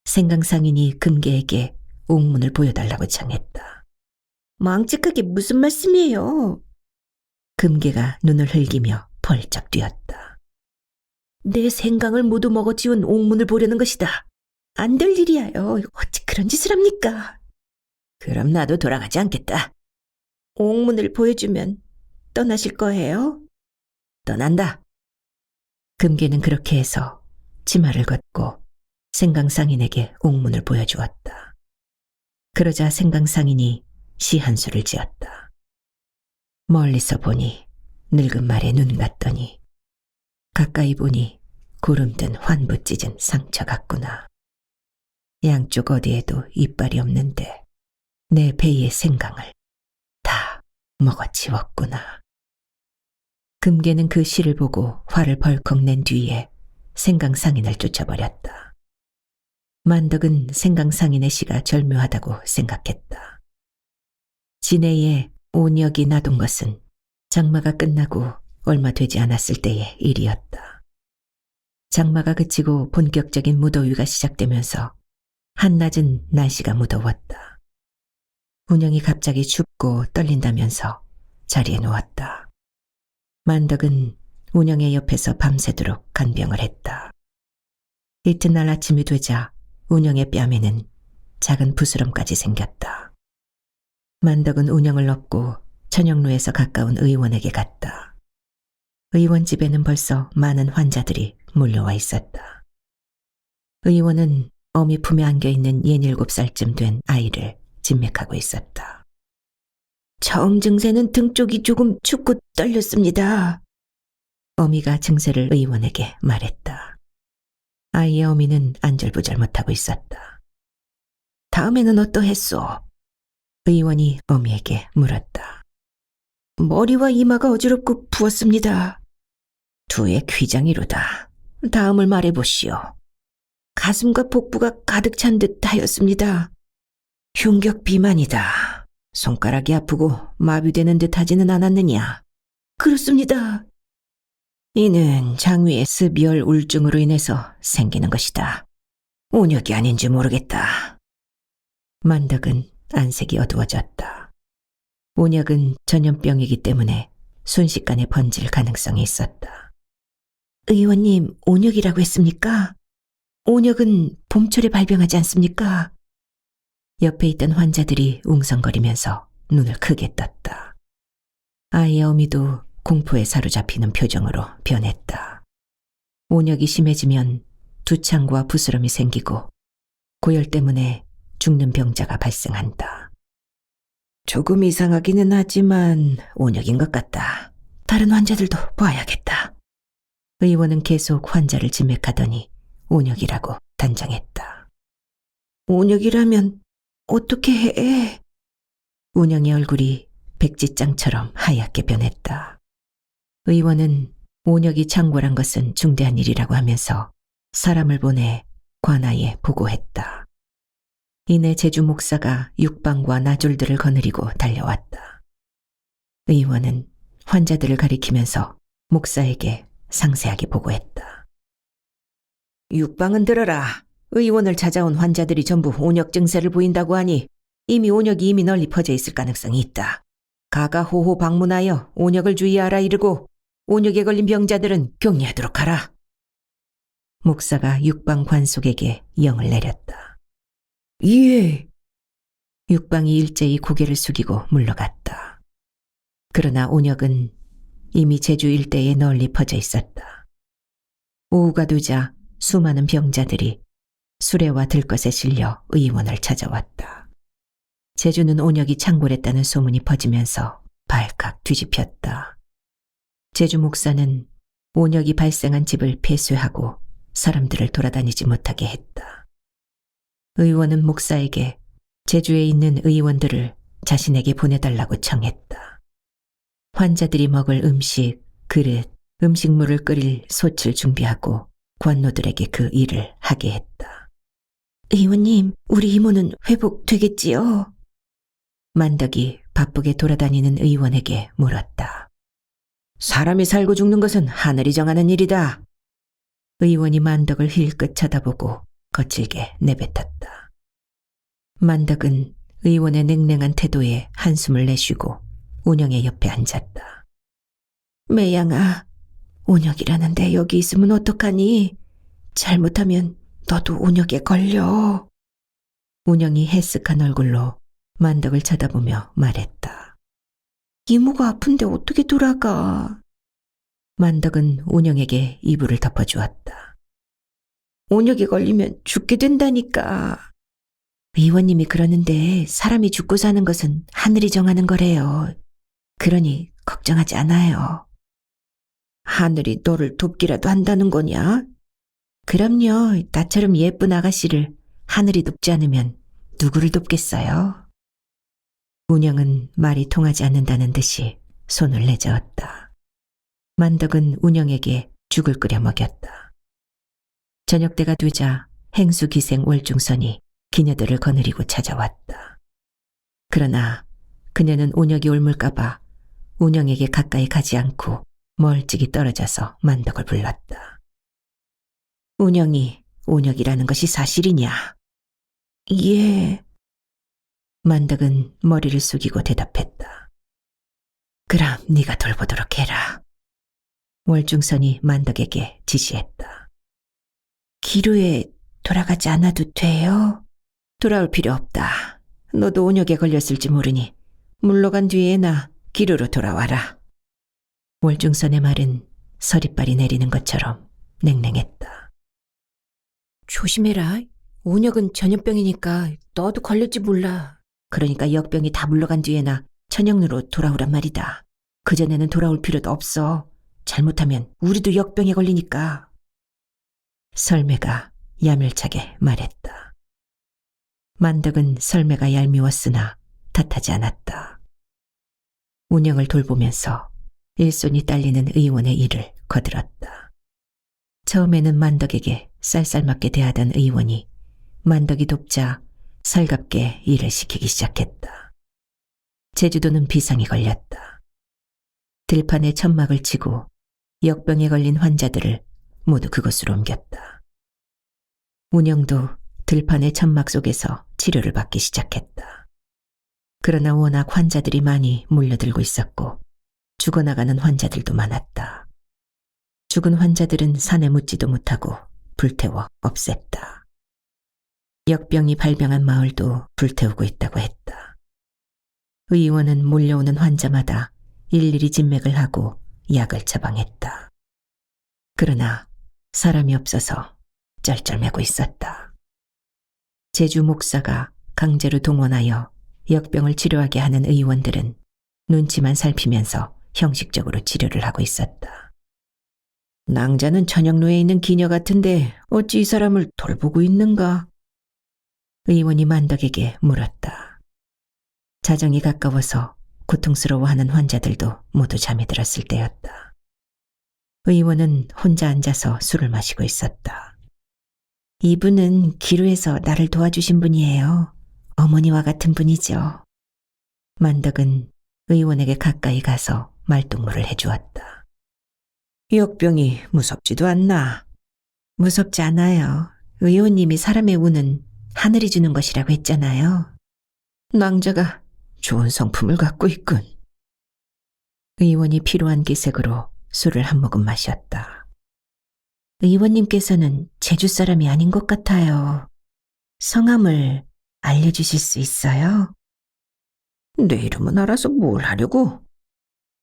생강 상인이 금계에게 옥문을 보여달라고 청했다. 망측하게 무슨 말씀이에요? 금계가 눈을 흘기며 벌쩍 뛰었다. 내 생강을 모두 먹어치운 옥문을 보려는 것이다. 안 될 일이야요. 어찌 그런 짓을 합니까? 그럼 나도 돌아가지 않겠다. 옥문을 보여주면 떠나실 거예요? 떠난다. 금계는 그렇게 해서 치마를 걷고 생강상인에게 옥문을 보여주었다. 그러자 생강상인이 시 한 수를 지었다. 멀리서 보니 늙은 말에 눈 같더니 가까이 보니 구름 든 환부 찢은 상처 같구나. 양쪽 어디에도 이빨이 없는데 내 배의 생강을 다 먹어치웠구나. 금계는 그 시를 보고 화를 벌컥 낸 뒤에 생강상인을 쫓아버렸다. 만덕은 생강상인의 시가 절묘하다고 생각했다. 진해에 온역이 나돈 것은 장마가 끝나고 얼마 되지 않았을 때의 일이었다. 장마가 그치고 본격적인 무더위가 시작되면서 한낮은 날씨가 무더웠다. 운영이 갑자기 춥고 떨린다면서 자리에 누웠다. 만덕은 운영의 옆에서 밤새도록 간병을 했다. 이튿날 아침이 되자 운영의 뺨에는 작은 부스럼까지 생겼다. 만덕은 운영을 업고 천영루에서 가까운 의원에게 갔다. 의원 집에는 벌써 많은 환자들이 몰려와 있었다. 의원은 어미 품에 안겨있는 67살쯤 된 아이를 진맥하고 있었다. 처음 증세는 등 쪽이 조금 춥고 떨렸습니다. 어미가 증세를 의원에게 말했다. 아이의 어미는 안절부절 못하고 있었다. 다음에는 어떠했소? 의원이 어미에게 물었다. 머리와 이마가 어지럽고 부었습니다. 두의 퀴장이로다. 다음을 말해보시오. 가슴과 복부가 가득 찬 듯 하였습니다. 흉격 비만이다. 손가락이 아프고 마비되는 듯 하지는 않았느냐? 그렇습니다. 이는 장위의 습열 우울증으로 인해서 생기는 것이다. 온역이 아닌지 모르겠다. 만덕은 안색이 어두워졌다. 온역은 전염병이기 때문에 순식간에 번질 가능성이 있었다. 의원님, 온역이라고 했습니까? 온역은 봄철에 발병하지 않습니까? 옆에 있던 환자들이 웅성거리면서 눈을 크게 떴다. 아이의 어미도 공포에 사로잡히는 표정으로 변했다. 온역이 심해지면 두창과 부스럼이 생기고 고열 때문에 죽는 병자가 발생한다. 조금 이상하기는 하지만 온역인 것 같다. 다른 환자들도 봐야겠다. 의원은 계속 환자를 진맥하더니 온역이라고 단정했다. 온역이라면 어떻게 해? 운영의 얼굴이 백지장처럼 하얗게 변했다. 의원은 온역이 창궐한 것은 중대한 일이라고 하면서 사람을 보내 관아에 보고했다. 이내 제주 목사가 육방과 나졸들을 거느리고 달려왔다. 의원은 환자들을 가리키면서 목사에게 상세하게 보고했다. 육방은 들어라. 의원을 찾아온 환자들이 전부 온역 증세를 보인다고 하니 온역이 이미 널리 퍼져 있을 가능성이 있다. 가가호호 방문하여 온역을 주의하라 이르고 온역에 걸린 병자들은 격리하도록 하라. 목사가 육방 관속에게 영을 내렸다. 예. 육방이 일제히 고개를 숙이고 물러갔다. 그러나 온역은 이미 제주 일대에 널리 퍼져 있었다. 오후가 되자 수많은 병자들이 수레와 들것에 실려 의원을 찾아왔다. 제주는 온역이 창궐했다는 소문이 퍼지면서 발칵 뒤집혔다. 제주 목사는 온역이 발생한 집을 폐쇄하고 사람들을 돌아다니지 못하게 했다. 의원은 목사에게 제주에 있는 의원들을 자신에게 보내달라고 청했다. 환자들이 먹을 음식, 그릇, 음식물을 끓일 솥을 준비하고 관노들에게 그 일을 하게 했다. 의원님, 우리 이모는 회복되겠지요? 만덕이 바쁘게 돌아다니는 의원에게 물었다. 사람이 살고 죽는 것은 하늘이 정하는 일이다. 의원이 만덕을 힐끗 쳐다보고 거칠게 내뱉었다. 만덕은 의원의 냉랭한 태도에 한숨을 내쉬고 운영의 옆에 앉았다. 매양아, 온역이라는데 여기 있으면 어떡하니? 잘못하면 너도 온역에 걸려. 운영이 해쓱한 얼굴로 만덕을 쳐다보며 말했다. 이모가 아픈데 어떻게 돌아가? 만덕은 온영에게 이불을 덮어주었다. 온역에 걸리면 죽게 된다니까. 의원님이 그러는데 사람이 죽고 사는 것은 하늘이 정하는 거래요. 그러니 걱정하지 않아요. 하늘이 너를 돕기라도 한다는 거냐? 그럼요. 나처럼 예쁜 아가씨를 하늘이 돕지 않으면 누구를 돕겠어요? 운영은 말이 통하지 않는다는 듯이 손을 내저었다. 만덕은 운영에게 죽을 끓여 먹였다. 저녁때가 되자 행수기생 월중선이 기녀들을 거느리고 찾아왔다. 그러나 그녀는 온역이 옮을까봐 운영에게 가까이 가지 않고 멀찍이 떨어져서 만덕을 불렀다. 운영이 온역이라는 것이 사실이냐? 예. 만덕은 머리를 숙이고 대답했다. 그럼 네가 돌보도록 해라. 월중선이 만덕에게 지시했다. 기루에 돌아가지 않아도 돼요? 돌아올 필요 없다. 너도 온역에 걸렸을지 모르니 물러간 뒤에 나 기루로 돌아와라. 월중선의 말은 서리빨이 내리는 것처럼 냉랭했다. 조심해라. 온역은 전염병이니까 너도 걸릴지 몰라. 그러니까 역병이 다 물러간 뒤에나 천연으로 돌아오란 말이다. 그전에는 돌아올 필요도 없어. 잘못하면 우리도 역병에 걸리니까. 설매가 야멸차게 말했다. 만덕은 설매가 얄미웠으나 탓하지 않았다. 운영을 돌보면서 일손이 딸리는 의원의 일을 거들었다. 처음에는 만덕에게 쌀쌀맞게 대하던 의원이 만덕이 돕자 살갑게 일을 시키기 시작했다. 제주도는 비상이 걸렸다. 들판에 천막을 치고 역병에 걸린 환자들을 모두 그곳으로 옮겼다. 운영도 들판의 천막 속에서 치료를 받기 시작했다. 그러나 워낙 환자들이 많이 몰려들고 있었고 죽어나가는 환자들도 많았다. 죽은 환자들은 산에 묻지도 못하고 불태워 없앴다. 역병이 발병한 마을도 불태우고 있다고 했다. 의원은 몰려오는 환자마다 일일이 진맥을 하고 약을 처방했다. 그러나 사람이 없어서 쩔쩔매고 있었다. 제주 목사가 강제로 동원하여 역병을 치료하게 하는 의원들은 눈치만 살피면서 형식적으로 치료를 하고 있었다. 낭자는 천영로에 있는 기녀 같은데 어찌 이 사람을 돌보고 있는가? 의원이 만덕에게 물었다. 자정이 가까워서 고통스러워하는 환자들도 모두 잠이 들었을 때였다. 의원은 혼자 앉아서 술을 마시고 있었다. 이분은 기루에서 나를 도와주신 분이에요. 어머니와 같은 분이죠. 만덕은 의원에게 가까이 가서 말동무를 해주었다. 역병이 무섭지도 않나? 무섭지 않아요. 의원님이 사람의 운은 하늘이 주는 것이라고 했잖아요. 낭자가 좋은 성품을 갖고 있군. 의원이 피로한 기색으로 술을 한 모금 마셨다. 의원님께서는 제주 사람이 아닌 것 같아요. 성함을 알려주실 수 있어요? 내 이름은 알아서 뭘 하려고?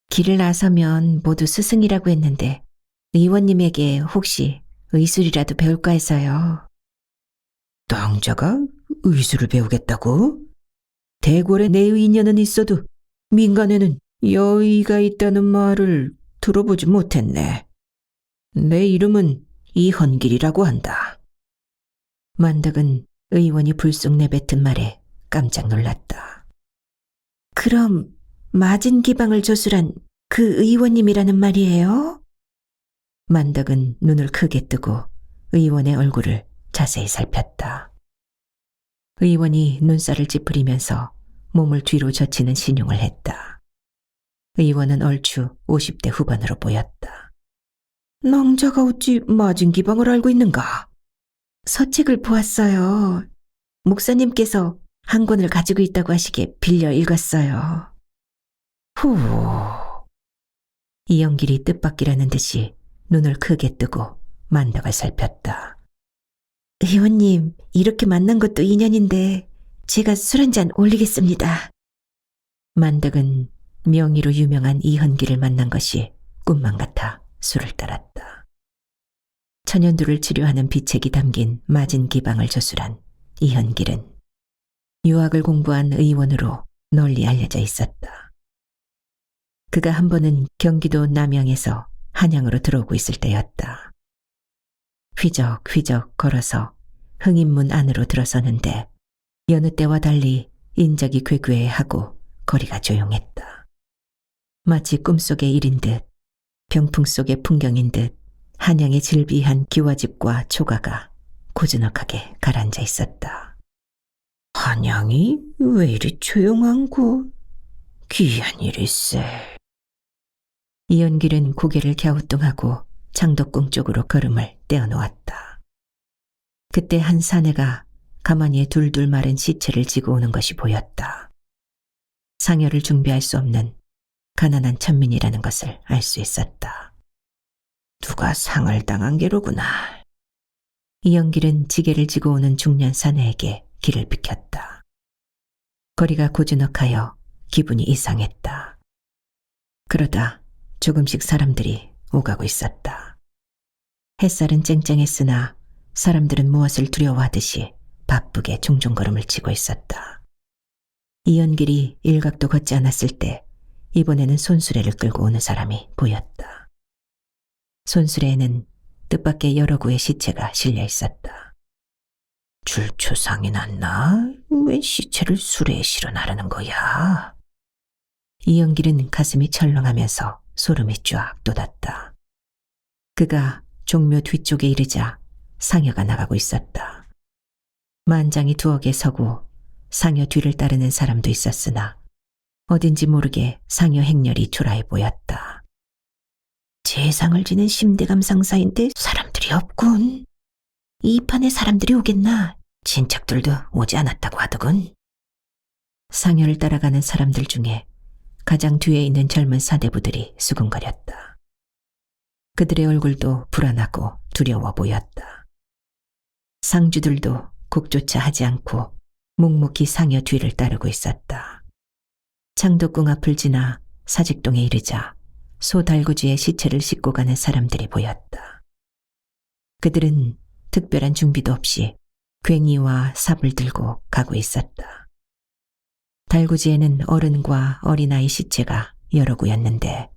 길을 나서면 모두 스승이라고 했는데 의원님에게 혹시 의술이라도 배울까 해서요. 낭자가 의술을 배우겠다고? 대궐에 내의 인연은 있어도 민간에는 여의가 있다는 말을 들어보지 못했네. 내 이름은 이헌길이라고 한다. 만덕은 의원이 불쑥 내뱉은 말에 깜짝 놀랐다. 그럼 마진기방을 조술한 그 의원님이라는 말이에요? 만덕은 눈을 크게 뜨고 의원의 얼굴을 자세히 살폈다. 의원이 눈살을 찌푸리면서 몸을 뒤로 젖히는 신용을 했다. 의원은 얼추 50대 후반으로 보였다. 낭자가 어찌 마진기방을 알고 있는가? 서책을 보았어요. 목사님께서 한 권을 가지고 있다고 하시기에 빌려 읽었어요. 후. 이영길이 뜻밖이라는 듯이 눈을 크게 뜨고 만덕을 살폈다. 의원님, 이렇게 만난 것도 인연인데 제가 술 한 잔 올리겠습니다. 만덕은 명의로 유명한 이헌길을 만난 것이 꿈만 같아 술을 따랐다. 천연두를 치료하는 비책이 담긴 마진기방을 조술한 이헌길은 유학을 공부한 의원으로 널리 알려져 있었다. 그가 한 번은 경기도 남양에서 한양으로 들어오고 있을 때였다. 휘적휘적 걸어서 흥인문 안으로 들어서는데 여느 때와 달리 인적이 괴괴하고 거리가 조용했다. 마치 꿈속의 일인 듯 병풍 속의 풍경인 듯 한양의 질비한 기와집과 초가가 고즈넉하게 가라앉아 있었다. 한양이 왜 이리 조용한고? 귀한 일일세. 이연길은 고개를 갸우뚱하고 장덕궁 쪽으로 걸음을 떼어놓았다. 그때 한 사내가 가만히 둘둘 마른 시체를 지고 오는 것이 보였다. 상여를 중비할 수 없는 가난한 천민이라는 것을 알 수 있었다. 누가 상을 당한 게로구나. 이영길은 지게를 지고 오는 중년 사내에게 길을 비켰다. 거리가 고즈넉하여 기분이 이상했다. 그러다 조금씩 사람들이 오가고 있었다. 햇살은 쨍쨍했으나 사람들은 무엇을 두려워하듯이 바쁘게 종종걸음을 치고 있었다. 이연길이 일각도 걷지 않았을 때 이번에는 손수레를 끌고 오는 사람이 보였다. 손수레에는 뜻밖의 여러 구의 시체가 실려 있었다. 줄초상이 났나? 왜 시체를 수레에 실어 나르는 거야? 이연길은 가슴이 철렁하면서 소름이 쫙 돋았다. 그가 종묘 뒤쪽에 이르자 상여가 나가고 있었다. 만장이 두억에 서고 상여 뒤를 따르는 사람도 있었으나 어딘지 모르게 상여 행렬이 초라해 보였다. 제상을 지낸 심대감 상사인데 사람들이 없군. 이 판에 사람들이 오겠나? 친척들도 오지 않았다고 하더군. 상여를 따라가는 사람들 중에 가장 뒤에 있는 젊은 사대부들이 수군거렸다. 그들의 얼굴도 불안하고 두려워 보였다. 상주들도 곡조차 하지 않고 묵묵히 상여 뒤를 따르고 있었다. 창덕궁 앞을 지나 사직동에 이르자 소달구지의 시체를 싣고 가는 사람들이 보였다. 그들은 특별한 준비도 없이 괭이와 삽을 들고 가고 있었다. 달구지에는 어른과 어린아이 시체가 여러 구였는데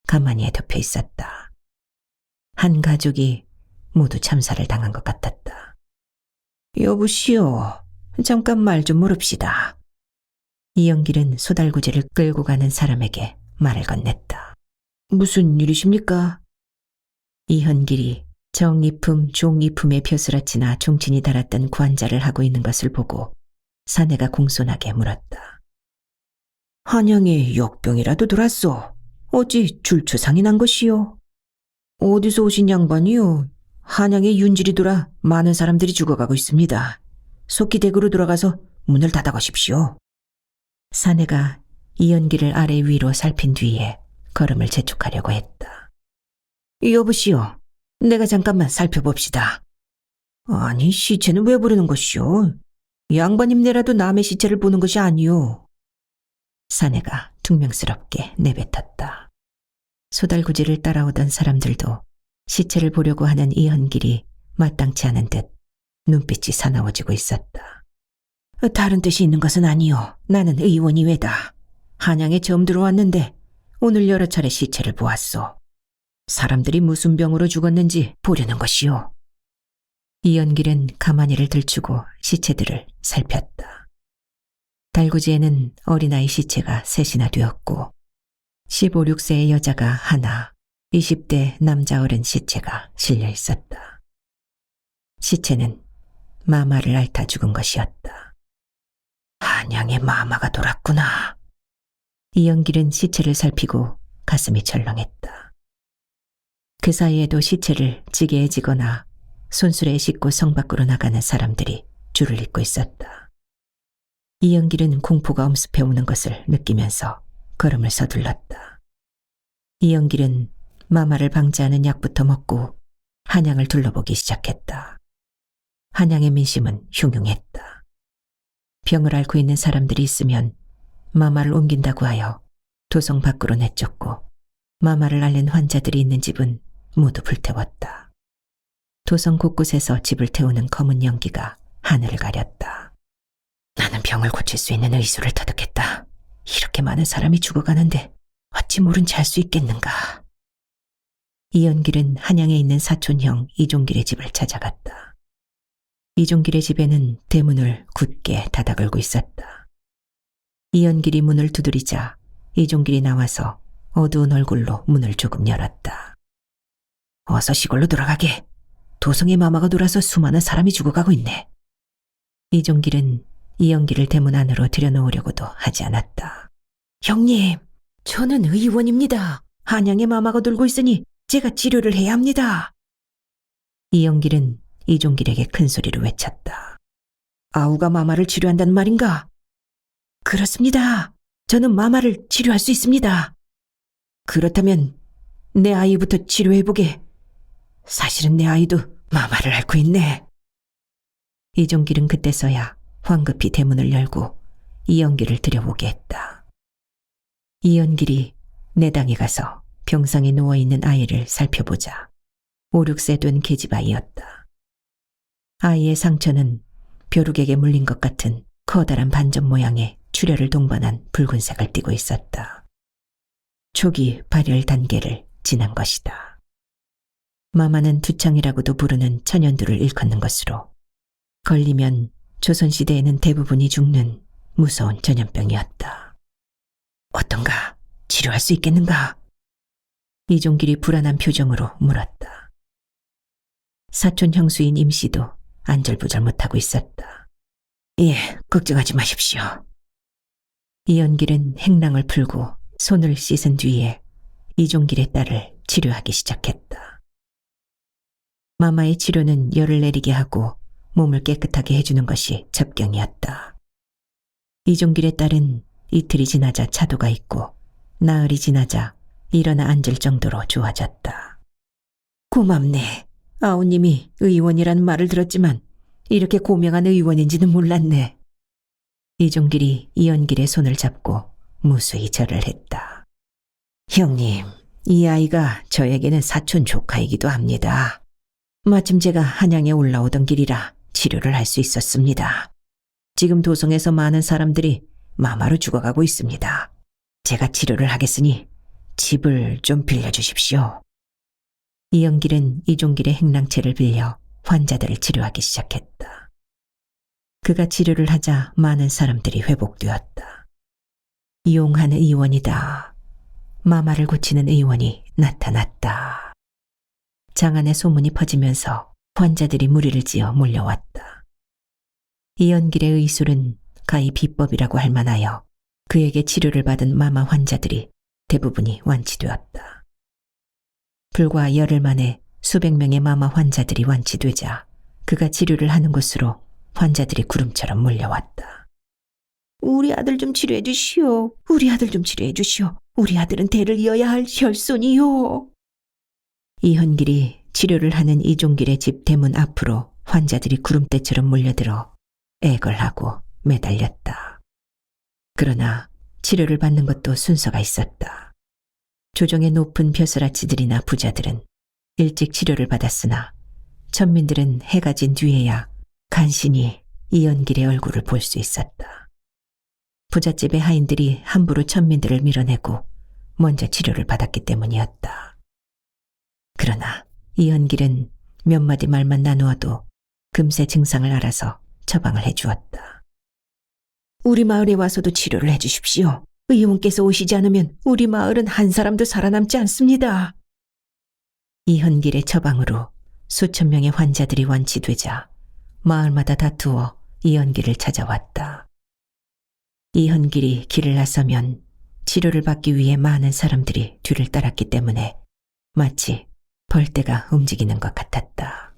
가만히에 덮여 있었다. 한 가족이 모두 참사를 당한 것 같았다. 여보시오, 잠깐 말 좀 물읍시다. 이영길은 소달구지를 끌고 가는 사람에게 말을 건넸다. 무슨 일이십니까? 이현길이 정이품, 종이품의 벼슬아치나 종친이 달았던 관자를 하고 있는 것을 보고 사내가 공손하게 물었다. 한양에 역병이라도 들었소. 어찌 줄초상이 난 것이요? 어디서 오신 양반이요? 한양에 윤질이 돌아 많은 사람들이 죽어가고 있습니다. 속히 댁으로 들어가서 문을 닫아가십시오. 사내가 이연기를 아래 위로 살핀 뒤에 걸음을 재촉하려고 했다. 여보시오, 내가 잠깐만 살펴봅시다. 아니, 시체는 왜 부르는 것이오? 양반님네라도 남의 시체를 보는 것이 아니오. 사내가 퉁명스럽게 내뱉었다. 소달구지를 따라오던 사람들도 시체를 보려고 하는 이현길이 마땅치 않은 듯 눈빛이 사나워지고 있었다. 다른 뜻이 있는 것은 아니오. 나는 의원이 외다. 한양에 처음 들어왔는데 오늘 여러 차례 시체를 보았소. 사람들이 무슨 병으로 죽었는지 보려는 것이오. 이연길은 가마니를 들추고 시체들을 살폈다. 달구지에는 어린아이 시체가 셋이나 되었고 15, 16세의 여자가 하나, 20대 남자 어른 시체가 실려 있었다. 시체는 마마를 앓다 죽은 것이었다. 한양에 마마가 돌았구나. 이연길은 시체를 살피고 가슴이 철렁했다. 그 사이에도 시체를 지게에 지거나 손수레에 싣고 성 밖으로 나가는 사람들이 줄을 잇고 있었다. 이연길은 공포가 엄습해 오는 것을 느끼면서 걸음을 서둘렀다. 이연길은 마마를 방지하는 약부터 먹고 한양을 둘러보기 시작했다. 한양의 민심은 흉흉했다. 병을 앓고 있는 사람들이 있으면 마마를 옮긴다고 하여 도성 밖으로 내쫓고 마마를 앓는 환자들이 있는 집은 모두 불태웠다. 도성 곳곳에서 집을 태우는 검은 연기가 하늘을 가렸다. 나는 병을 고칠 수 있는 의술을 터득했다. 이렇게 많은 사람이 죽어가는데 어찌 모른 채 할 수 있겠는가. 이연길은 한양에 있는 사촌형 이종길의 집을 찾아갔다. 이종길의 집에는 대문을 굳게 닫아 걸고 있었다. 이연길이 문을 두드리자 이종길이 나와서 어두운 얼굴로 문을 조금 열었다. 어서 시골로 돌아가게. 도성의 마마가 돌아서 수많은 사람이 죽어가고 있네. 이종길은 이연길을 대문 안으로 들여놓으려고도 하지 않았다. 형님, 저는 의원입니다. 한양의 마마가 돌고 있으니 제가 치료를 해야 합니다. 이연길은 이종길에게 큰 소리로 외쳤다. 아우가 마마를 치료한다는 말인가? 그렇습니다. 저는 마마를 치료할 수 있습니다. 그렇다면 내 아이부터 치료해보게. 사실은 내 아이도 마마를 앓고 있네. 이종길은 그때서야 황급히 대문을 열고 이연길을 들여보게 했다. 이연길이 내당에 가서 병상에 누워있는 아이를 살펴보자 5, 6세 된 계집아이였다. 아이의 상처는 벼룩에게 물린 것 같은 커다란 반점 모양의 출혈을 동반한 붉은색을 띠고 있었다. 초기 발열 단계를 지난 것이다. 마마는 두창이라고도 부르는 천연두를 일컫는 것으로 걸리면 조선시대에는 대부분이 죽는 무서운 전염병이었다. 어떤가? 치료할 수 있겠는가? 이종길이 불안한 표정으로 물었다. 사촌 형수인 임씨도 안절부절 못하고 있었다. 예, 걱정하지 마십시오. 이연길은 행랑을 풀고 손을 씻은 뒤에 이종길의 딸을 치료하기 시작했다. 마마의 치료는 열을 내리게 하고 몸을 깨끗하게 해주는 것이 접경이었다. 이종길의 딸은 이틀이 지나자 차도가 있고 나흘이 지나자 일어나 앉을 정도로 좋아졌다. 고맙네. 아우님이 의원이라는 말을 들었지만 이렇게 고명한 의원인지는 몰랐네. 이종길이 이연길의 손을 잡고 무수히 절을 했다. 형님, 이 아이가 저에게는 사촌 조카이기도 합니다. 마침 제가 한양에 올라오던 길이라 치료를 할 수 있었습니다. 지금 도성에서 많은 사람들이 마마로 죽어가고 있습니다. 제가 치료를 하겠으니 집을 좀 빌려주십시오. 이영길은 이종길의 행랑채를 빌려 환자들을 치료하기 시작했다. 그가 치료를 하자 많은 사람들이 회복되었다. 용한 의원이다. 마마를 고치는 의원이 나타났다. 장안의 소문이 퍼지면서 환자들이 무리를 지어 몰려왔다. 이연길의 의술은 가히 비법이라고 할 만하여 그에게 치료를 받은 마마 환자들이 대부분이 완치되었다. 불과 열흘 만에 수백 명의 마마 환자들이 완치되자 그가 치료를 하는 곳으로 환자들이 구름처럼 몰려왔다. 우리 아들 좀 치료해 주시오. 우리 아들 좀 치료해 주시오. 우리 아들은 대를 이어야 할 혈손이요. 이현길이 치료를 하는 이종길의 집 대문 앞으로 환자들이 구름대처럼 몰려들어 애걸하고 매달렸다. 그러나 치료를 받는 것도 순서가 있었다. 조정의 높은 벼슬아치들이나 부자들은 일찍 치료를 받았으나 천민들은 해가 진 뒤에야 간신히 이연길의 얼굴을 볼 수 있었다. 부잣집의 하인들이 함부로 천민들을 밀어내고 먼저 치료를 받았기 때문이었다. 그러나 이연길은 몇 마디 말만 나누어도 금세 증상을 알아서 처방을 해주었다. 우리 마을에 와서도 치료를 해주십시오. 의원께서 오시지 않으면 우리 마을은 한 사람도 살아남지 않습니다. 이현길의 처방으로 수천 명의 환자들이 완치되자 마을마다 다투어 이현길을 찾아왔다. 이현길이 길을 나서면 치료를 받기 위해 많은 사람들이 뒤를 따랐기 때문에 마치 벌떼가 움직이는 것 같았다.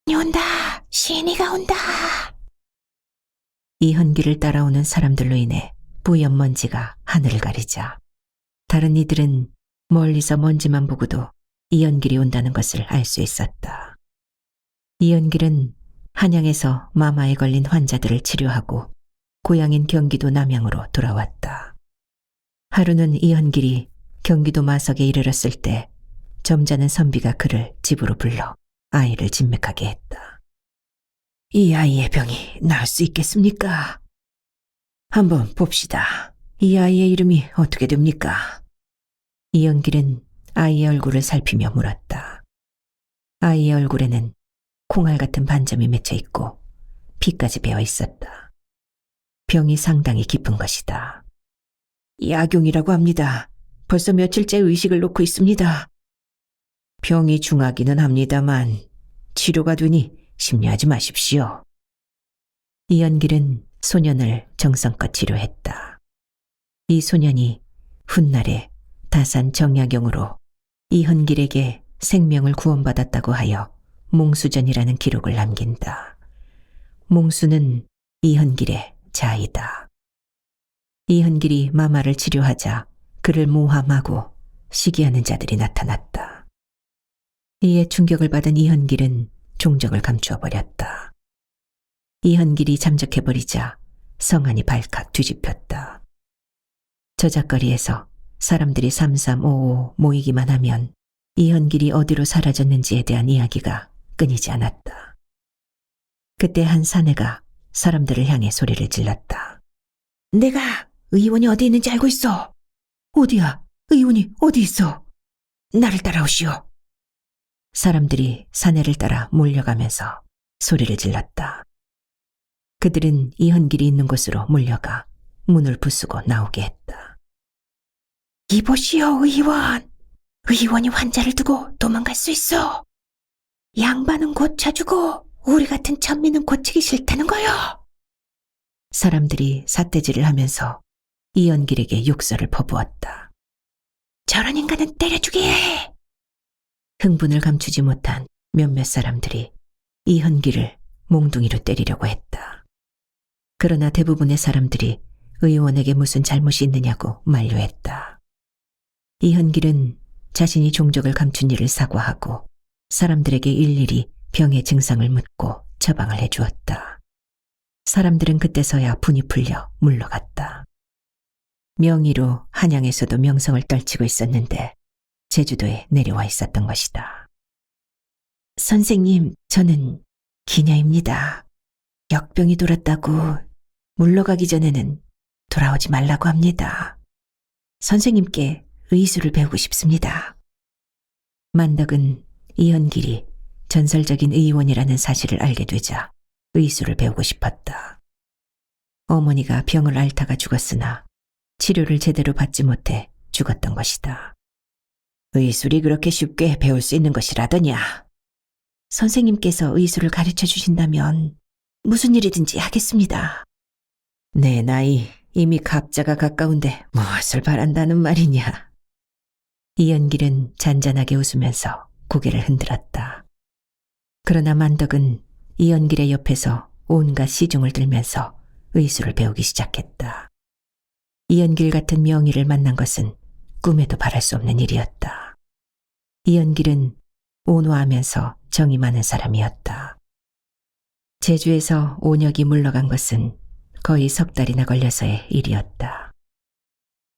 온다! 신이가 온다! 이현길을 따라오는 사람들로 인해 뿌연 먼지가 하늘을 가리자 다른 이들은 멀리서 먼지만 보고도 이현길이 온다는 것을 알 수 있었다. 이현길은 한양에서 마마에 걸린 환자들을 치료하고 고향인 경기도 남양으로 돌아왔다. 하루는 이현길이 경기도 마석에 이르렀을 때 점잖은 선비가 그를 집으로 불러 아이를 진맥하게 했다. 이 아이의 병이 나을 수 있겠습니까? 한번 봅시다. 이 아이의 이름이 어떻게 됩니까? 이연길은 아이의 얼굴을 살피며 물었다. 아이의 얼굴에는 콩알 같은 반점이 맺혀 있고 피까지 배어 있었다. 병이 상당히 깊은 것이다. 야경이라고 합니다. 벌써 며칠째 의식을 놓고 있습니다. 병이 중하기는 합니다만 치료가 되니 심려하지 마십시오. 이연길은 소년을 정성껏 치료했다. 이 소년이 훗날에 다산 정약용으로 이현길에게 생명을 구원받았다고 하여 몽수전이라는 기록을 남긴다. 몽수는 이현길의 자이다. 이현길이 마마를 치료하자 그를 모함하고 시기하는 자들이 나타났다. 이에 충격을 받은 이현길은 종적을 감추어 버렸다. 이현길이 잠적해버리자 성안이 발칵 뒤집혔다. 저작거리에서 사람들이 삼삼오오 모이기만 하면 이현길이 어디로 사라졌는지에 대한 이야기가 끊이지 않았다. 그때 한 사내가 사람들을 향해 소리를 질렀다. 내가 의원이 어디 있는지 알고 있어. 어디야? 의원이 어디 있어? 나를 따라오시오. 사람들이 사내를 따라 몰려가면서 소리를 질렀다. 그들은 이현길이 있는 곳으로 몰려가 문을 부수고 나오게 했다. 이보시오, 의원. 의원이 환자를 두고 도망갈 수 있어. 양반은 고쳐주고 우리 같은 천민은 고치기 싫다는 거요. 사람들이 삿대질을 하면서 이현길에게 욕설을 퍼부었다. 저런 인간은 때려주게 해. 흥분을 감추지 못한 몇몇 사람들이 이현길을 몽둥이로 때리려고 했다. 그러나 대부분의 사람들이 의원에게 무슨 잘못이 있느냐고 만류했다. 이현길은 자신이 종적을 감춘 일을 사과하고 사람들에게 일일이 병의 증상을 묻고 처방을 해주었다. 사람들은 그때서야 분이 풀려 물러갔다. 명의로 한양에서도 명성을 떨치고 있었는데 제주도에 내려와 있었던 것이다. 선생님, 저는 기녀입니다. 역병이 돌았다고 물러가기 전에는 돌아오지 말라고 합니다. 선생님께 의술을 배우고 싶습니다. 만덕은 이현길이 전설적인 의원이라는 사실을 알게 되자 의술을 배우고 싶었다. 어머니가 병을 앓다가 죽었으나 치료를 제대로 받지 못해 죽었던 것이다. 의술이 그렇게 쉽게 배울 수 있는 것이라더냐. 선생님께서 의술을 가르쳐 주신다면 무슨 일이든지 하겠습니다. 내 나이 이미 갑자가 가까운데 무엇을 바란다는 말이냐. 이연길은 잔잔하게 웃으면서 고개를 흔들었다. 그러나 만덕은 이연길의 옆에서 온갖 시중을 들면서 의술을 배우기 시작했다. 이연길 같은 명의를 만난 것은 꿈에도 바랄 수 없는 일이었다. 이연길은 온화하면서 정이 많은 사람이었다. 제주에서 온역이 물러간 것은 거의 석 달이나 걸려서의 일이었다.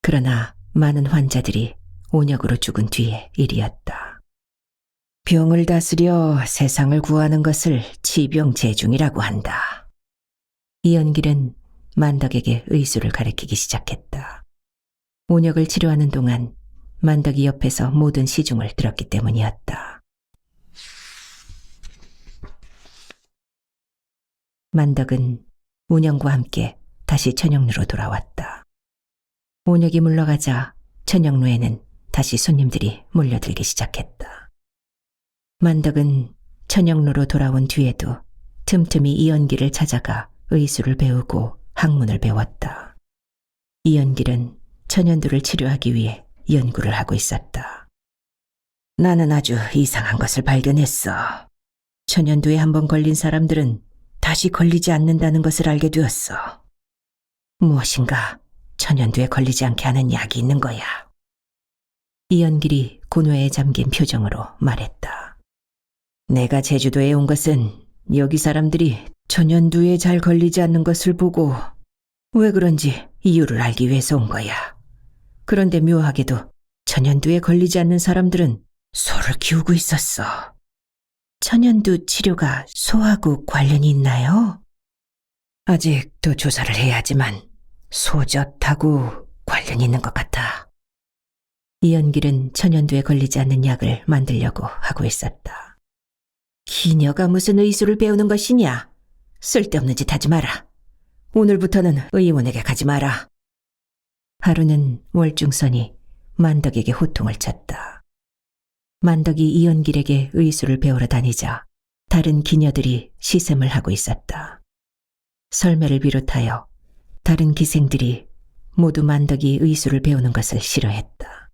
그러나 많은 환자들이 온역으로 죽은 뒤의 일이었다. 병을 다스려 세상을 구하는 것을 치병제중이라고 한다. 이연길은 만덕에게 의술을 가르치기 시작했다. 온역을 치료하는 동안 만덕이 옆에서 모든 시중을 들었기 때문이었다. 만덕은 운영과 함께 다시 천영루로 돌아왔다. 온역이 물러가자 천영루에는 다시 손님들이 몰려들기 시작했다. 만덕은 천영루로 돌아온 뒤에도 틈틈이 이연길을 찾아가 의술을 배우고 학문을 배웠다. 이연길은 천연두를 치료하기 위해 연구를 하고 있었다. 나는 아주 이상한 것을 발견했어. 천연두에 한번 걸린 사람들은 다시 걸리지 않는다는 것을 알게 되었어. 무엇인가 천연두에 걸리지 않게 하는 약이 있는 거야. 이연길이 고뇌에 잠긴 표정으로 말했다. 내가 제주도에 온 것은 여기 사람들이 천연두에 잘 걸리지 않는 것을 보고 왜 그런지 이유를 알기 위해서 온 거야. 그런데 묘하게도 천연두에 걸리지 않는 사람들은 소를 키우고 있었어. 천연두 치료가 소하고 관련이 있나요? 아직 더 조사를 해야 하지만 소젓하고 관련이 있는 것 같아. 이연길은 천연두에 걸리지 않는 약을 만들려고 하고 있었다. 기녀가 무슨 의술을 배우는 것이냐? 쓸데없는 짓 하지 마라. 오늘부터는 의원에게 가지 마라. 하루는 월중선이 만덕에게 호통을 쳤다. 만덕이 이연길에게 의술을 배우러 다니자 다른 기녀들이 시샘을 하고 있었다. 설매를 비롯하여 다른 기생들이 모두 만덕이 의술을 배우는 것을 싫어했다.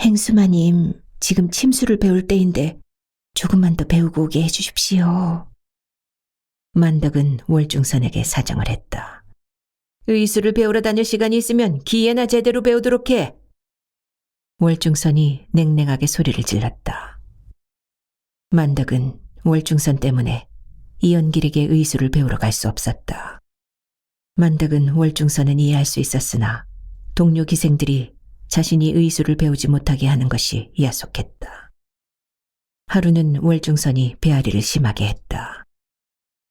행수마님, 지금 침수를 배울 때인데 조금만 더 배우고 오게 해주십시오. 만덕은 월중선에게 사정을 했다. 의술을 배우러 다닐 시간이 있으면 기예나 제대로 배우도록 해. 월중선이 냉랭하게 소리를 질렀다. 만덕은 월중선 때문에 이연길에게 의술을 배우러 갈 수 없었다. 만덕은 월중선은 이해할 수 있었으나 동료 기생들이 자신이 의술을 배우지 못하게 하는 것이 야속했다. 하루는 월중선이 배앓이를 심하게 했다.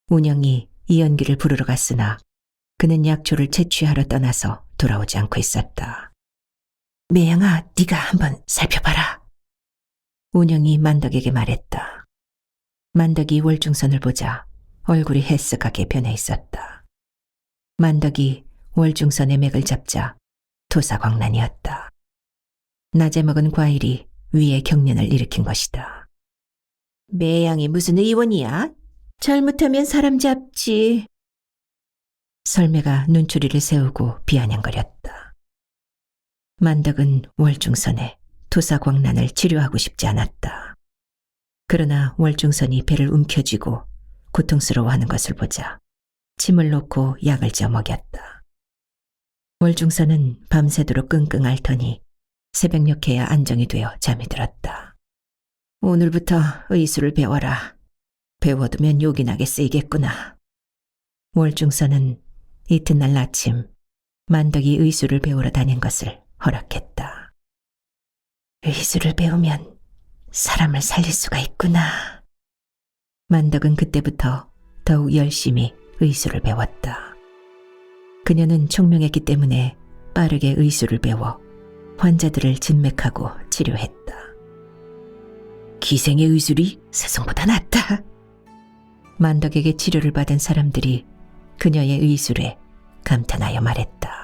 운영이 이연길을 부르러 갔으나 그는 약초를 채취하러 떠나서 돌아오지 않고 있었다. 매양아, 네가 한번 살펴봐라. 운영이 만덕에게 말했다. 만덕이 월중선을 보자 얼굴이 해쓱하게 변해 있었다. 만덕이 월중선의 맥을 잡자 토사광란이었다. 낮에 먹은 과일이 위에 경련을 일으킨 것이다. 매양이 무슨 의원이야? 잘못하면 사람 잡지. 설매가 눈초리를 세우고 비아냥거렸다. 만덕은 월중선에 토사광란을 치료하고 싶지 않았다. 그러나 월중선이 배를 움켜쥐고 고통스러워하는 것을 보자 침을 놓고 약을 쪄 먹였다. 월중선은 밤새도록 끙끙 앓더니 새벽녘에야 안정이 되어 잠이 들었다. 오늘부터 의술을 배워라. 배워두면 요긴하게 쓰이겠구나. 월중선은 이튿날 아침 만덕이 의술을 배우러 다닌 것을 허락했다. 의술을 배우면 사람을 살릴 수가 있구나. 만덕은 그때부터 더욱 열심히 의술을 배웠다. 그녀는 총명했기 때문에 빠르게 의술을 배워 환자들을 진맥하고 치료했다. 기생의 의술이 스승보다 낫다. 만덕에게 치료를 받은 사람들이 그녀의 의술에 감탄하여 말했다.